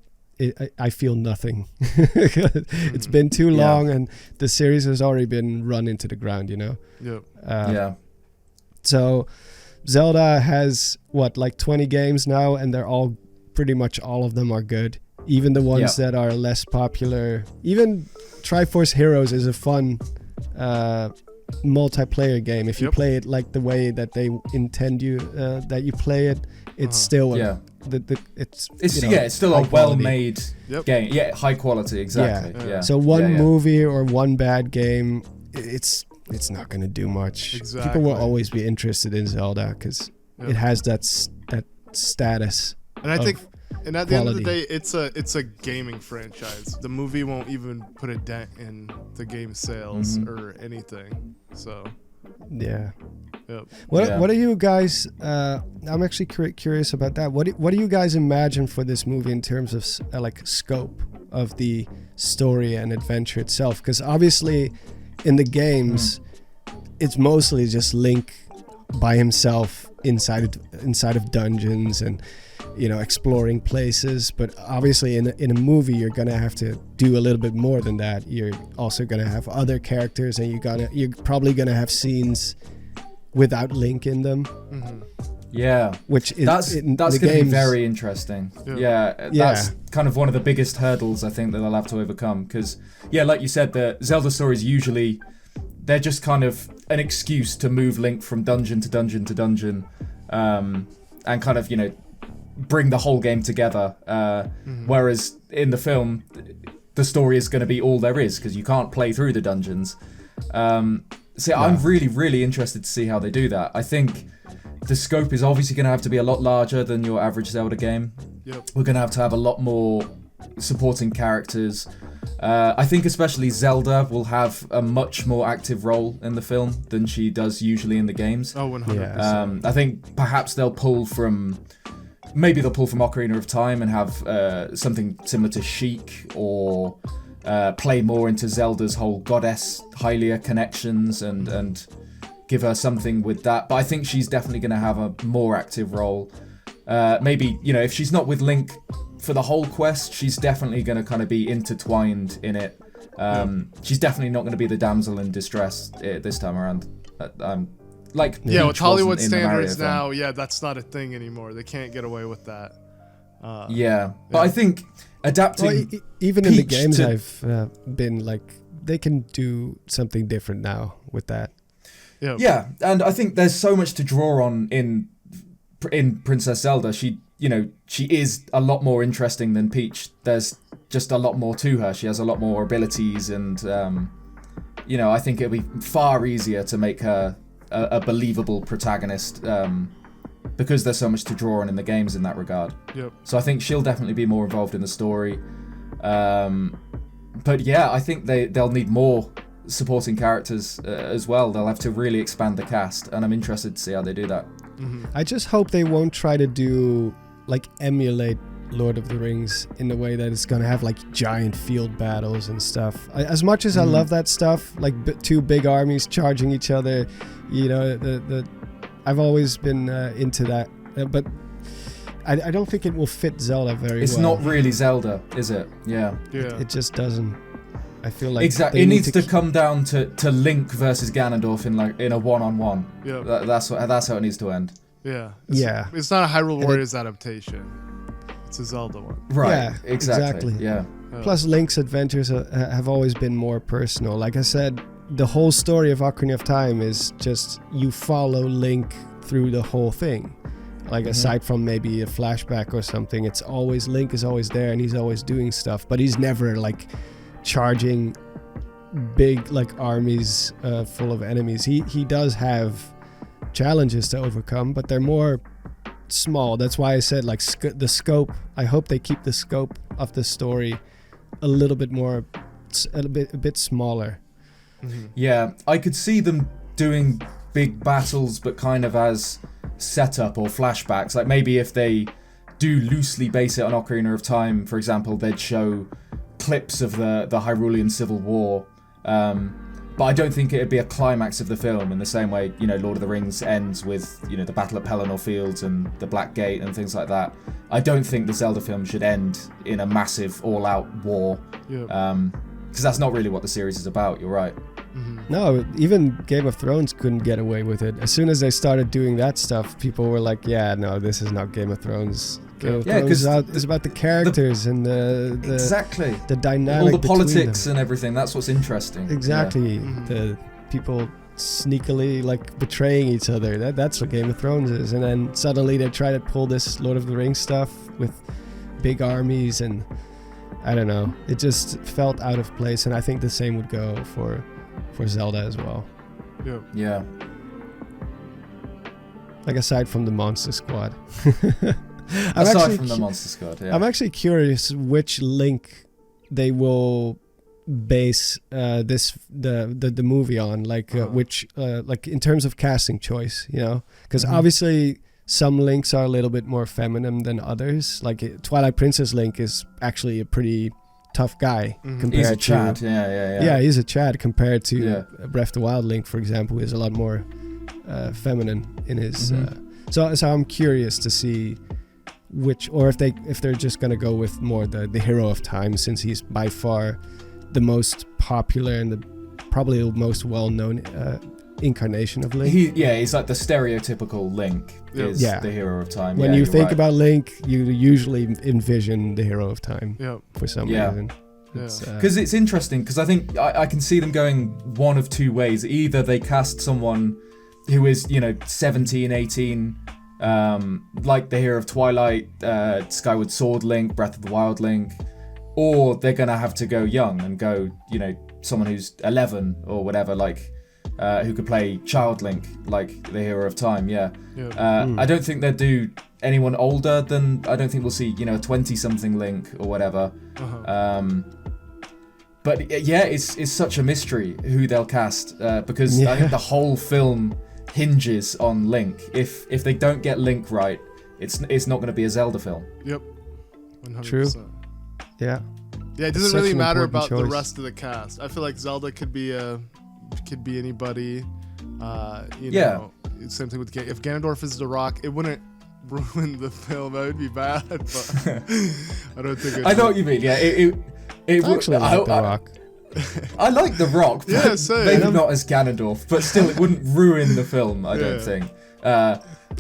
feel nothing. It's been too long, and the series has already been run into the ground, you know? Yep. So Zelda has, like 20 games now, and they're all, pretty much all of them are good. Even the ones that are less popular. Even Triforce Heroes is a fun multiplayer game. If you play it like the way that they intend that you play it, it's still it's still a well-made game. Yeah, high quality, exactly. Yeah. So one movie or one bad game, it's not going to do much. Exactly. People will always be interested in Zelda because it has that status. And I think, and at the end of the quality. day, it's a gaming franchise. The movie won't even put a dent in the game sales or anything. So. Yeah. Yep. What are you guys? I'm actually curious about that. What do you guys imagine for this movie in terms of like scope of the story and adventure itself? Because obviously, in the games, it's mostly just Link by himself inside of dungeons and exploring places. But obviously in a movie you're gonna have to do a little bit more than that. You're also gonna have other characters, and you're probably gonna have scenes without Link in them. Yeah, which is that's going to be very interesting. Yeah, that's kind of one of the biggest hurdles I think that they'll have to overcome, because like you said, the Zelda stories usually they're just kind of an excuse to move Link from dungeon to dungeon to dungeon, and kind of bring the whole game together. Whereas in the film, the story is going to be all there is, because you can't play through the dungeons. I'm really, really interested to see how they do that. I think the scope is obviously going to have to be a lot larger than your average Zelda game. Yep. We're going to have a lot more supporting characters. I think especially Zelda will have a much more active role in the film than she does usually in the games. Oh, 100%. I think perhaps they'll pull from Ocarina of Time and have something similar to Sheik, or play more into Zelda's whole goddess Hylia connections and give her something with that. But I think she's definitely going to have a more active role. Maybe, if she's not with Link for the whole quest, she's definitely going to kind of be intertwined in it. She's definitely not going to be the damsel in distress this time around. With Hollywood standards now, that's not a thing anymore. They can't get away with that. But I think adapting even in the games I've been they can do something different now with that. Yeah, and I think there's so much to draw on in Princess Zelda. She is a lot more interesting than Peach. There's just a lot more to her. She has a lot more abilities, and I think it'll be far easier to make her a believable protagonist, because there's so much to draw on in the games in that regard. Yep. So I think she'll definitely be more involved in the story. But I think they'll need more supporting characters as well. They'll have to really expand the cast, and I'm interested to see how they do that. I just hope they won't try to emulate Lord of the Rings in the way that it's gonna have giant field battles and stuff. As much as I love that stuff, two big armies charging each other, I've always been into that, but I don't think it will fit Zelda very well. It's not really Zelda, is it? Yeah. It just doesn't. I feel like exactly. It needs to come down to Link versus Ganondorf in a one-on-one. Yeah. That's how it needs to end. Yeah. Yeah. It's not a Hyrule Warriors adaptation. It's a Zelda one. Right. Yeah, exactly. Yeah. Plus, Link's adventures have always been more personal. Like I said, the whole story of Ocarina of Time is just you follow Link through the whole thing. Aside from maybe a flashback or something, it's always Link is always there and he's always doing stuff, but he's never charging big armies full of enemies. He does have challenges to overcome, but they're more small. That's why I said the scope. I hope they keep the scope of the story a little bit more, a bit smaller. Yeah, I could see them doing big battles, but kind of as setup or flashbacks. Maybe if they do loosely base it on Ocarina of Time, for example, they'd show clips of the Hyrulean Civil War. But I don't think it'd be a climax of the film in the same way, Lord of the Rings ends with, the Battle at Pelennor Fields and the Black Gate and things like that. I don't think the Zelda film should end in a massive all-out war. Because that's not really what the series is about, you're right. No, even Game of Thrones couldn't get away with it. As soon as they started doing that stuff, people were like, yeah, no, this is not Game of Thrones. Game of Thrones is about the characters and the dynamic, all the politics and everything. That's what's interesting. Exactly. The people sneakily betraying each other. That's what Game of Thrones is. And then suddenly they try to pull this Lord of the Rings stuff with big armies, and I don't know. It just felt out of place, and I think the same would go for Zelda as well. Yeah. Aside from the Monster Squad. I'm actually curious which Link they will base the movie on, which in terms of casting choice, because obviously some Links are a little bit more feminine than others. Twilight Princess Link is actually a pretty tough guy compared He's a to Chad. Yeah. he's a Chad compared to Yeah. Breath of the Wild Link, for example, who is a lot more feminine in his. So I'm curious to see if they're just gonna go with more the hero of time, since he's by far the most popular and probably the most well-known incarnation of Link. He's like the stereotypical Link is Yeah. the hero of time. When Yeah, you you're think right. about Link, you usually envision the hero of time Yep. for some Yeah. reason. Yeah. Because it's interesting, because I think I can see them going one of two ways. Either they cast someone who is, 17, 18, like the hero of Twilight, Skyward Sword Link, Breath of the Wild Link, or they're going to have to go young and go, someone who's 11 or whatever, like, who could play Child Link, like the hero of time, yeah. I don't think they'll do anyone older than, I don't think we'll see, a 20-something Link or whatever. But yeah, it's such a mystery who they'll cast, because I think the whole film hinges on Link. If they don't get Link right, it's not going to be a Zelda film. Yep. 100%. True. Yeah. Yeah, it It's doesn't such really an matter important about the choice. rest of the cast. I feel like Zelda could be anybody. Yeah. Know, same thing with if Ganondorf is the Rock, it wouldn't ruin the film. That would be bad, but I don't think. I know what you mean. Yeah, it I actually like The Rock. I like The Rock, but Yeah, same. maybe not as Ganondorf, but still, it wouldn't ruin the film. I don't think. I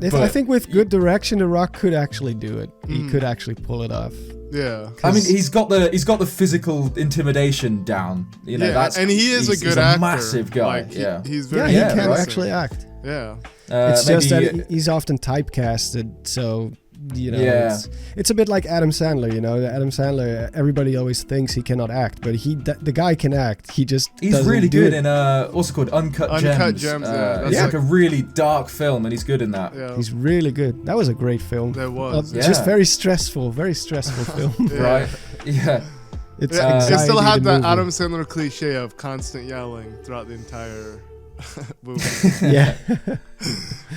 But- think with good direction, The Rock could actually do it. He could actually pull it off. Yeah. I mean, he's got the physical intimidation down. That's and he is he's a good a actor. massive guy. Like, yeah. he's Yeah, very. he Yeah, can right. actually act. Yeah. It's just maybe- that he's often typecasted, so Yeah. it's a bit like Adam Sandler. Adam Sandler, everybody always thinks he cannot act, but the guy can act. He just He's doesn't really do good it. in what's it called? Uncut Gems. Yeah. It's Yeah. like a really dark film, and he's good in that. Yeah. He's really good. That was a great film. That was. Just Yeah. very stressful film. Yeah. Right? Yeah. It's Yeah, it still anxiety, had the that movie. Adam Sandler cliche of constant yelling throughout the entire movie, Yeah,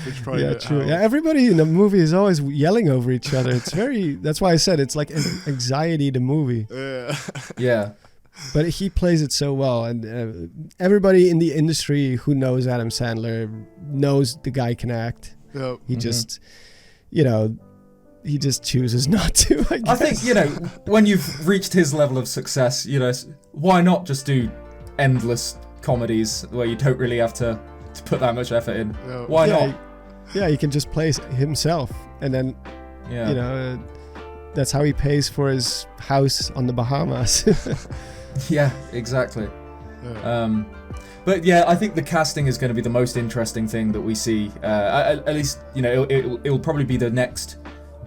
which probably yeah, didn't true. help. Yeah, everybody in the movie is always yelling over each other. It's very. That's why I said it's like an anxiety. The movie, Yeah. Yeah. but he plays it so well, and everybody in the industry who knows Adam Sandler knows the guy can act. Yep. He just, he just chooses not to. I I guess. think, when you've reached his level of success, why not just do endless comedies where you don't really have to put that much effort in? Yeah. Why yeah, not? he can just play himself, and then Yeah. that's how he pays for his house on the Bahamas. Yeah, exactly. Yeah. But yeah, I think the casting is going to be the most interesting thing that we see. At least, it'll probably be the next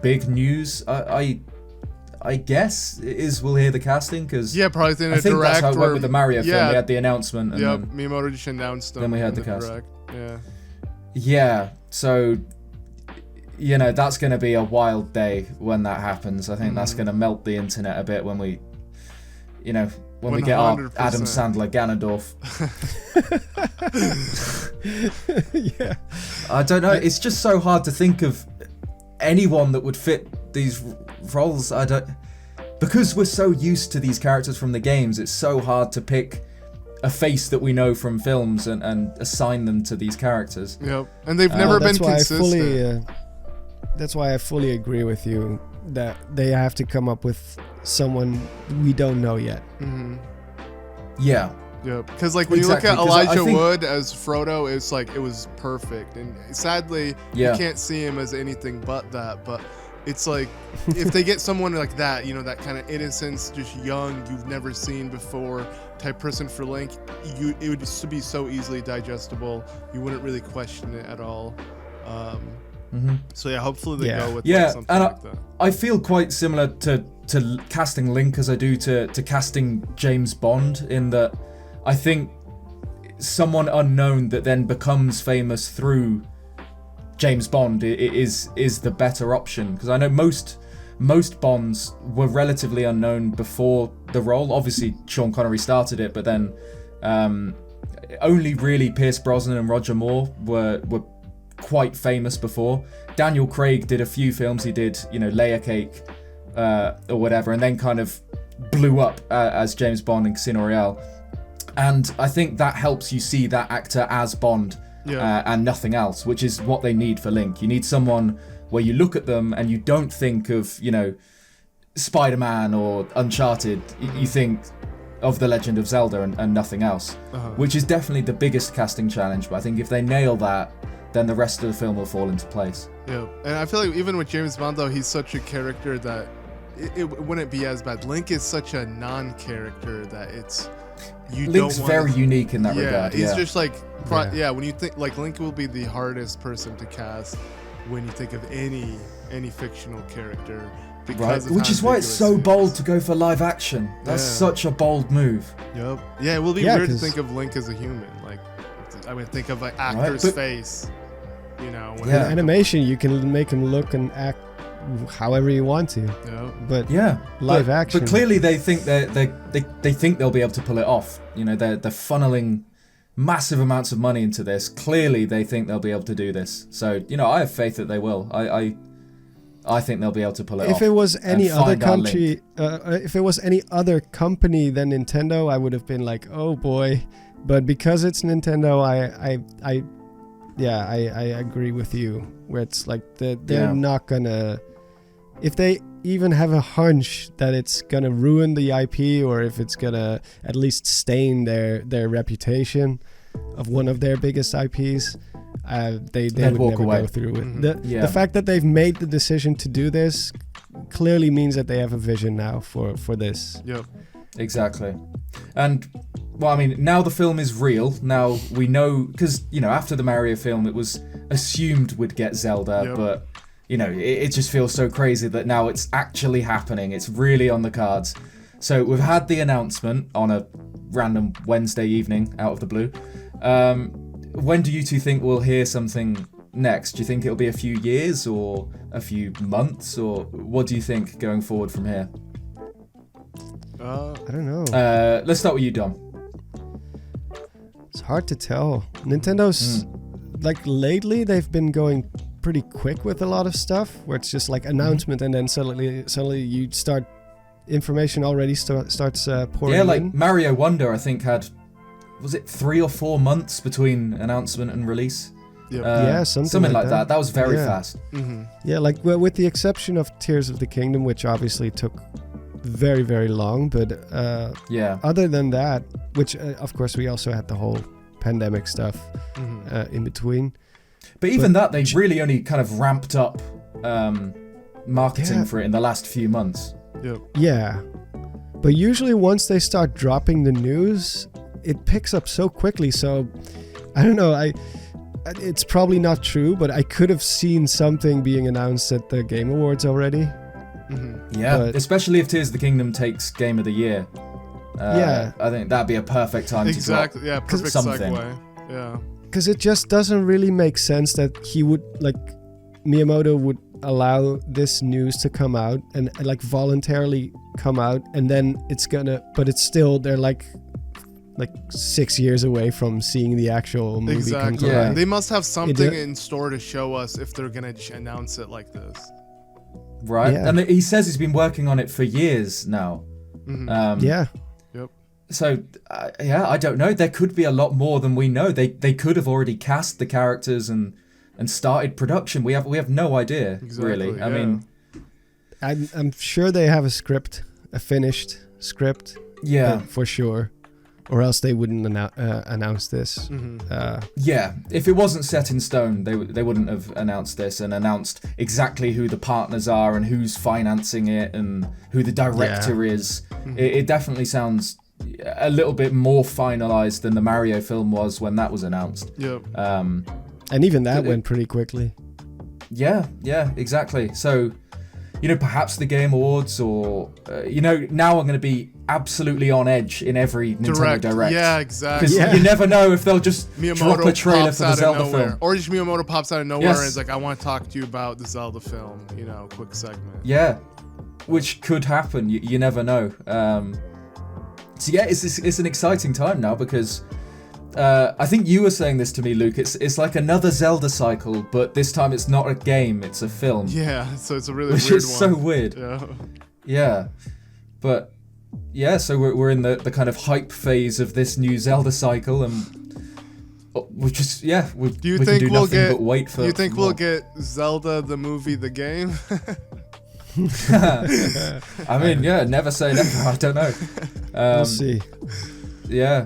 big news. I guess we'll hear the casting because Yeah, probably in a I think direct. that's how it went or- with the Mario film. yeah, We had the announcement, and Yep. then, Miyamoto just announced them. then we had in the cast. direct. Yeah. yeah. So that's going to be a wild day when that happens. I think that's going to melt the internet a bit when we, when we get our 100%. Adam Sandler Ganondorf. Yeah. I don't know. It's just so hard to think of anyone that would fit these roles. Because we're so used to these characters from the games. It's so hard to pick a face that we know from films and assign them to these characters. Yep. And they've never been consistent. That's why I fully agree with you that they have to come up with someone we don't know yet. Mm-hmm. Yeah. Yeah, because when you Exactly, look at 'cause I Elijah think- Wood as Frodo, it's it was perfect, and sadly Yeah. you can't see him as anything but that. But it's if they get someone like that, that kind of innocence, just young, you've never seen before type person for Link, it would just be so easily digestible. You wouldn't really question it at all. So yeah, hopefully they go with something and like that. I feel quite similar to casting Link as I do to casting James Bond, in that I think someone unknown that then becomes famous through James Bond is the better option, because I know most Bonds were relatively unknown before the role. Obviously Sean Connery started it, but then only really Pierce Brosnan and Roger Moore were quite famous before. Daniel Craig did a few films. He did, Layer Cake or whatever, and then kind of blew up as James Bond in Casino Royale. And I think that helps you see that actor as Bond and nothing else, which is what they need for Link. You need someone where you look at them and you don't think of, you know, Spider-Man or Uncharted. You think of The Legend of Zelda and nothing else, which is definitely the biggest casting challenge. But I think if they nail that, then the rest of the film will fall into place. Yeah, and I feel like even with James Bond, though, he's such a character that it wouldn't be as bad. Link is such a non-character that it's... Link's very unique in that regard. He's just like... when you think... Like, Link will be the hardest person to cast when you think of any fictional character. Because which is why it's so bold to go for live action. That's such a bold move. Yep. Yeah, it will be weird to think of Link as a human. Like, I would think of like actor's face. You know, in animation, you can make him look and act however you want to. But live action. But clearly, they think they think they'll be able to pull it off. You know, they're funneling massive amounts of money into this. Clearly, they think they'll be able to do this. So, you know, I have faith that they will. I think they'll be able to pull it off. If it was any other country, if it was any other company than Nintendo, I would have been like, oh boy. But because it's Nintendo, I agree with you. Where it's like they're not gonna, if they even have a hunch that it's gonna ruin the IP, or if it's gonna at least stain their reputation of one of their biggest IPs, they would never go through with the fact that they've made the decision to do this. Clearly means that they have a vision now for this. Yep, exactly. And well, I mean, now the film is real. Now we know, because, you know, after the Mario film, it was assumed we'd get Zelda, but, you know, it just feels so crazy that now it's actually happening. It's really on the cards. So we've had the announcement on a random Wednesday evening out of the blue. When do you two think we'll hear something next? Do you think it'll be a few years or a few months, or what do you think going forward from here? I don't know. Let's start with you, Dom. It's hard to tell. Nintendo's like lately they've been going pretty quick with a lot of stuff, where it's just like announcement and then suddenly you start information already starts pouring in. Yeah, like Mario Wonder, I think had, was it 3 or 4 months between announcement and release? Something like that. That was very fast. Yeah, like with the exception of Tears of the Kingdom, which obviously took very, very long, but other than that, which of course we also had the whole pandemic stuff in between. But even that, they really only kind of ramped up marketing for it in the last few months. Yeah, but usually once they start dropping the news, it picks up so quickly. So I don't know, it's probably not true, but I could have seen something being announced at the Game Awards already. Especially if Tears of the Kingdom takes Game of the Year. I think that'd be a perfect time to drop perfect something. Segue. Yeah, because it just doesn't really make sense that he would, like, Miyamoto would allow this news to come out and like voluntarily come out, and then but it's still, they're like 6 years away from seeing the actual movie come to life. They must have something in store to show us if they're gonna announce it like this. Right, and he says he's been working on it for years now. So, I don't know. There could be a lot more than we know. They could have already cast the characters and started production. We have no idea, really. I mean, I'm sure they have a finished script. For sure. Or else they wouldn't announce this. If it wasn't set in stone, they wouldn't have announced this and announced exactly who the partners are and who's financing it and who the director is. It definitely sounds a little bit more finalized than the Mario film was when that was announced. And even that went pretty quickly. Yeah, exactly. So, you know, perhaps the Game Awards, or now I'm going to be absolutely on edge in every Nintendo Direct. Yeah, exactly. Because you never know if they'll just drop a trailer for the Zelda film. Or just Miyamoto pops out of nowhere and is like, I want to talk to you about the Zelda film, quick segment. Yeah, which could happen. You never know. So yeah, it's an exciting time now, because I think you were saying this to me, Luke. It's like another Zelda cycle, but this time it's not a game, it's a film. Yeah, so it's a really which weird is so weird. Yeah. But yeah, so we're in the kind of hype phase of this new Zelda cycle, and we just we can do nothing but wait for. Do you think more. we'll get Zelda the movie, the game? I mean, yeah, never say never. I don't know. We'll see. Yeah,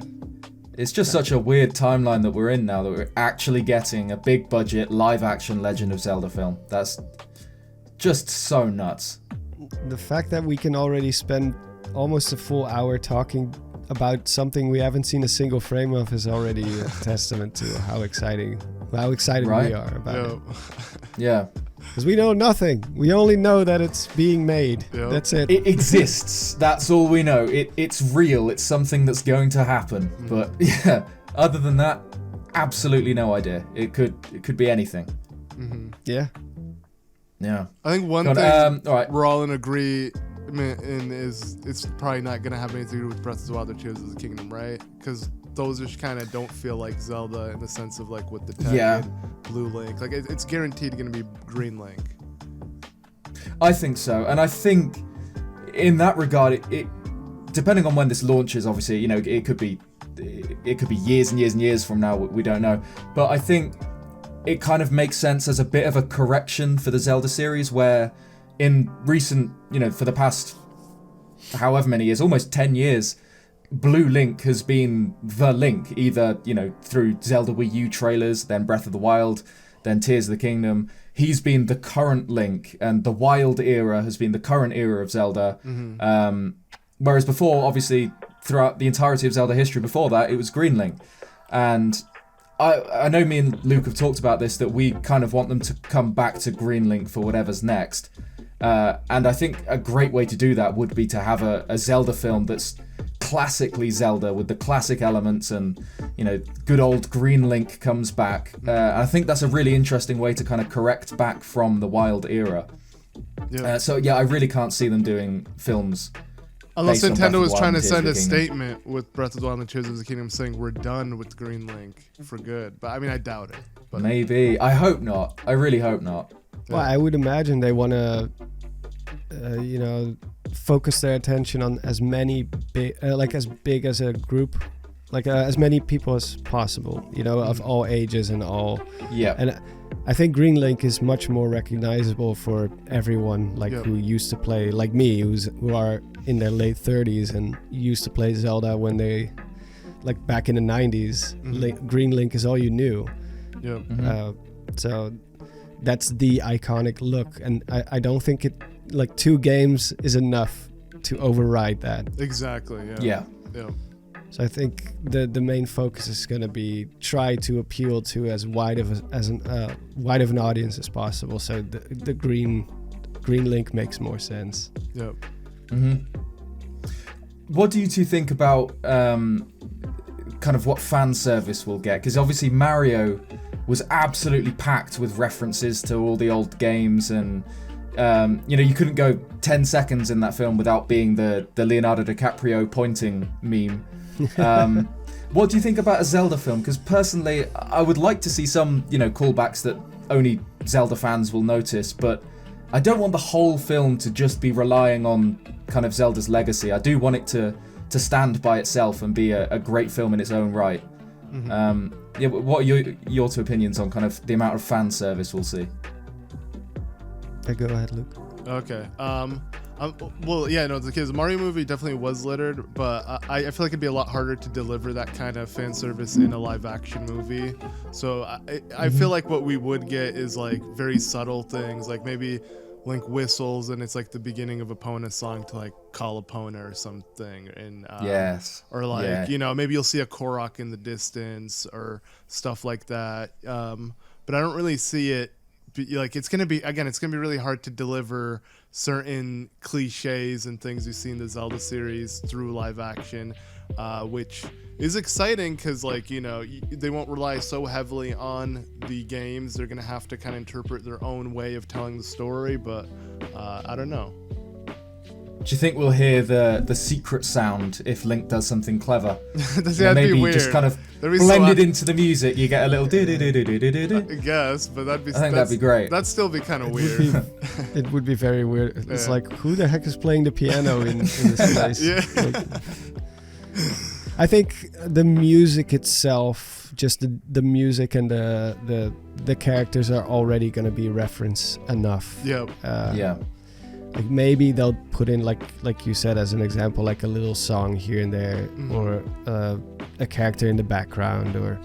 it's just such a weird timeline that we're in now, that we're actually getting a big budget live action Legend of Zelda film. That's just so nuts. The fact that we can already spend almost a full hour talking about something we haven't seen a single frame of is already a testament to how excited Right? we are about it. Yeah. Because we know nothing. We only know that it's being made. Yep. That's it. It exists. That's all we know. It's real. It's something that's going to happen. But yeah, other than that, absolutely no idea. It could be anything. Yeah. Yeah. I think one God, thing all right. we're all in agreement in is it's probably not going to have anything to do with Breath of the Wild or Tears of the Kingdom, right? Because those just kind of don't feel like Zelda in the sense of like with the tag and Blue Link. Like it's guaranteed going to be Green Link. I think so, and I think in that regard, it depending on when this launches, obviously, you know, it could be years and years and years from now. We don't know, but I think it kind of makes sense as a bit of a correction for the Zelda series, where in recent, you know, for the past however many years, almost 10 years, Blue Link has been the Link, either, you know, through Zelda Wii U trailers, then Breath of the Wild, then Tears of the Kingdom. He's been the current Link, and the Wild era has been the current era of Zelda. Whereas before, obviously, throughout the entirety of Zelda history before that, it was Green Link. And I know me and Luke have talked about this, that we kind of want them to come back to Green Link for whatever's next. And I think a great way to do that would be to have a Zelda film that's classically Zelda with the classic elements, and, you know, good old Green Link comes back. I think that's a really interesting way to kind of correct back from the Wild era. Yeah. So yeah, I really can't see them doing films. Unless based on Breath of Nintendo the was Wild trying and to Tears of send the a Kingdom. statement with Breath of the Wild and Tears of the Kingdom saying we're done with Green Link for good. But I mean, I doubt it. But Maybe. I hope not. I really hope not. Well, I would imagine they want to, you know, focus their attention on as many as big as a group, like as many people as possible, you know, of all ages and all. Yeah. And I think Green Link is much more recognizable for everyone, like Yep. who used to play, like me, who are in their late 30s and used to play Zelda when they, like back in the 90s. Green Link is all you knew. yeah. So that's the iconic look, and I don't think it, like 2 games is enough to override that. Exactly. Yeah. Yeah. Yeah. So I think the main focus is going to be try to appeal to as wide of an audience as possible. So the Green Link makes more sense. Yep. What do you two think about kind of what fan service we'll get? Because obviously Mario was absolutely packed with references to all the old games, and you know, you couldn't go 10 seconds in that film without being the Leonardo DiCaprio pointing meme. What do you think about a Zelda film? Because personally, I would like to see some, you know, callbacks that only Zelda fans will notice, but I don't want the whole film to just be relying on kind of Zelda's legacy. I do want it to stand by itself and be a great film in its own right. Yeah, what are your 2 opinions on kind of the amount of fan service we'll see? Okay, go ahead, Luke. Okay. Well, yeah, no, the Mario movie definitely was littered, but I feel like it'd be a lot harder to deliver that kind of fan service in a live action movie. So I feel like what we would get is like very subtle things, like maybe Link whistles and it's like the beginning of a Epona song to like call Epona or something, and Yes. or like, Yeah. you know, maybe you'll see a Korok in the distance or stuff like that. But I don't really see it. Like it's gonna be really hard to deliver certain cliches and things you see in the Zelda series through live action, which is exciting because, like, you know, they won't rely so heavily on the games. They're gonna have to kind of interpret their own way of telling the story, but I don't know. Do you think we'll hear the secret sound if Link does something clever? That'd Maybe be weird. just kind of That'd be blended into the music. You get a little do. I guess, but I think that'd be great. That'd still be kind of weird. It would be very weird. It's Yeah. like, who the heck is playing the piano in this place? Yeah. Like, I think the music itself, just the music and the characters are already gonna be reference enough. Yep. Yeah. Like maybe they'll put in like you said as an example, like a little song here and there, or a character in the background, or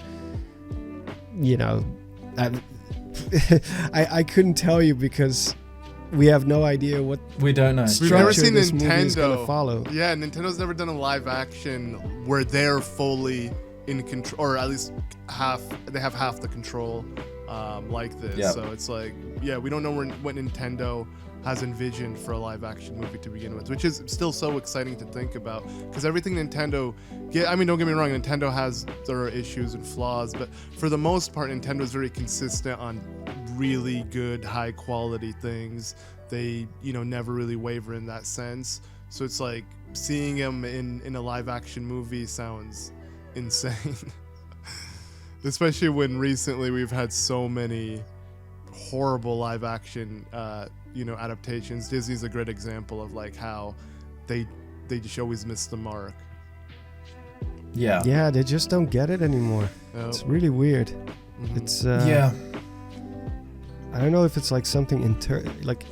I couldn't tell you because we have no idea what We don't know. We've never structure seen this movie is gonna Nintendo follow. Yeah, Nintendo's never done a live action where they're fully in control, or at least they have half the control like this. Yep. So it's like, yeah, we don't know what Nintendo has envisioned for a live action movie to begin with, which is still so exciting to think about, because everything Nintendo, I mean, don't get me wrong, Nintendo has their issues and flaws, but for the most part, Nintendo's very consistent on really good, high quality things. They, never really waver in that sense. So it's like seeing them in a live action movie sounds insane. Especially when recently we've had so many horrible live action adaptations. Disney's a great example of like how they just always miss the mark. Yeah. Yeah, they just don't get it anymore. Yep. It's really weird. Mhm. It's Yeah. I don't know if it's like something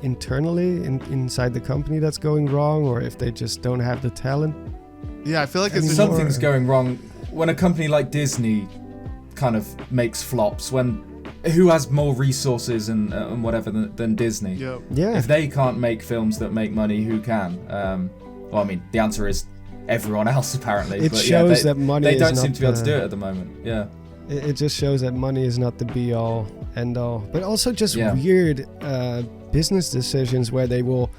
internally inside the company that's going wrong, or if they just don't have the talent. Yeah, I feel like it's Anymore. Something's going wrong when a company like Disney kind of makes flops. Who has more resources and whatever than Disney? Yep. Yeah. If they can't make films that make money, who can? Well, I mean, the answer is everyone else apparently. It but shows that money they is don't not seem to be able to the- do it at the moment. Yeah. It just shows that money is not the be all end all, but also just Yeah. weird business decisions where they will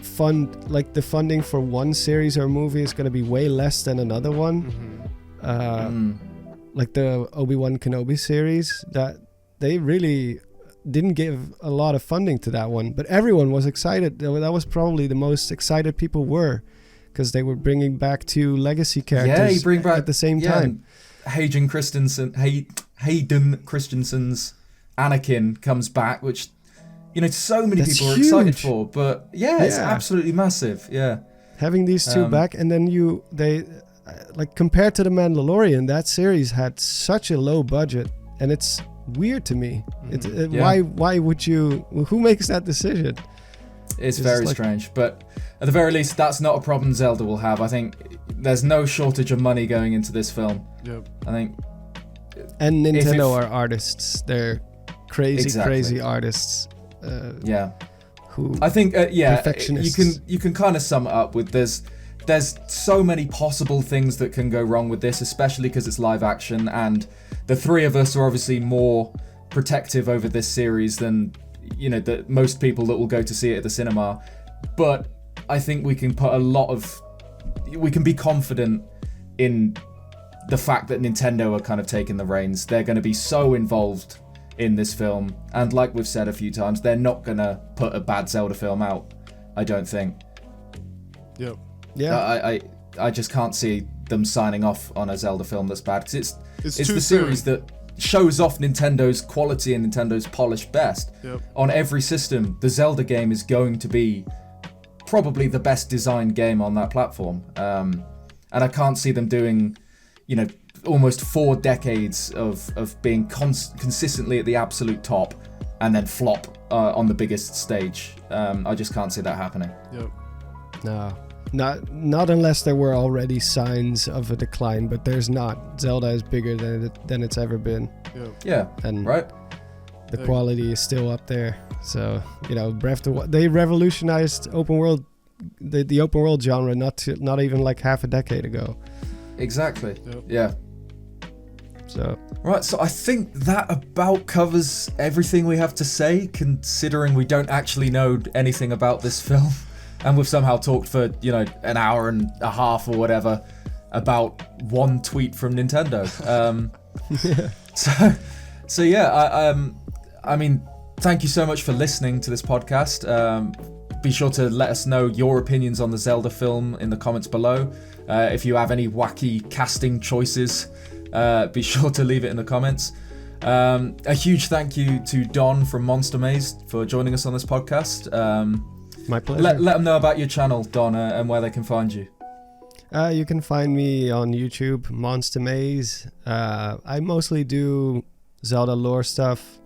fund, like the funding for one series or movie is going to be way less than another one. Mm-hmm. Like the Obi-Wan Kenobi series, that they really didn't give a lot of funding to that one, but everyone was excited. That was probably the most excited people were, because they were bringing back two legacy characters Yeah, you bring back at the same time. Hayden Christensen's Anakin comes back, which so many That's people are excited huge. for. But yeah, it's Yeah. absolutely massive. Yeah. Having these two back, and then they like, compared to the Mandalorian, that series had such a low budget, and it's weird to me. It's Yeah. why would you? Who makes that decision? It's It's very like- strange, but at the very least, that's not a problem Zelda will have. I think there's no shortage of money going into this film. Yep. I think, And Nintendo if- are artists. They're crazy, Exactly. crazy artists. yeah. Who I think, Perfectionists. you can kind of sum it up with there's so many possible things that can go wrong with this, especially because it's live action, and the three of us are obviously more protective over this series than the most people that will go to see it at the cinema. But I think we can be confident in the fact that Nintendo are kind of taking the reins. They're going to be so involved in this film, and like we've said a few times, they're not going to put a bad Zelda film out, I don't think. Yep. yeah. I just can't see them signing off on a Zelda film that's bad, because it's too the series soon. that shows off Nintendo's quality and Nintendo's polished best. Yep. On every system, the Zelda game is going to be probably the best designed game on that platform. And I can't see them doing, almost 4 decades of being consistently at the absolute top and then flop on the biggest stage. I just can't see that happening. Yep. No. Not unless there were already signs of a decline, but there's not. Zelda is bigger than it's ever been, Yep. Yeah, and right? the quality is still up there. So they revolutionized open world, the open world genre not even like half a decade ago. Exactly. Yep. Yeah. So Right, so I think that about covers everything we have to say, considering we don't actually know anything about this film. And we've somehow talked for, an hour and a half or whatever about one tweet from Nintendo. So yeah, I mean, thank you so much for listening to this podcast. be sure to let us know your opinions on the Zelda film in the comments below. If you have any wacky casting choices, be sure to leave it in the comments. A huge thank you to Don from Monster Maze for joining us on this podcast. My pleasure. Let them know about your channel, Don, and where they can find you. You can find me on YouTube, Monster Maze. I mostly do Zelda lore stuff,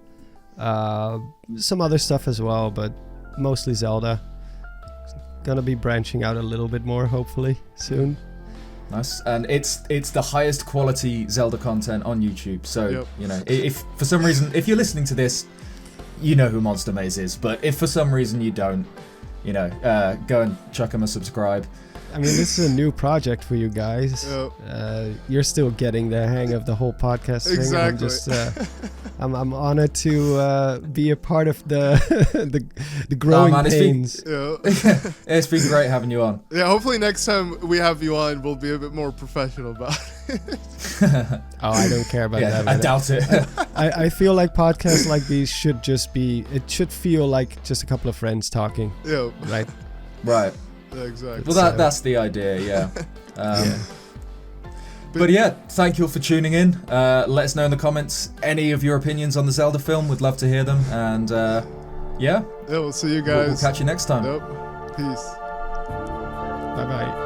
some other stuff as well, but mostly Zelda. Gonna be branching out a little bit more, hopefully, soon. Nice. And it's the highest quality Zelda content on YouTube. So, you know, if for some reason, if you're listening to this, you know who Monster Maze is. But if for some reason you don't, you know, go and chuck him a subscribe. I mean, this is a new project for you guys. Yep. You're still getting the hang of the whole podcast thing. Exactly. I'm honored to be a part of the growing pains. It's been great having you on. Yeah, hopefully next time we have you on, we'll be a bit more professional about it. Oh, I don't care about that. I doubt it. I feel like podcasts like these should just be, it should feel like just a couple of friends talking. Yeah. Right? Right. Yeah, exactly. Well, that's the idea, yeah. Yeah. But yeah, thank you all for tuning in. Let us know in the comments any of your opinions on the Zelda film. We'd love to hear them. And yeah, we'll see you guys. We'll catch you next time. Yep. Peace. Bye-bye.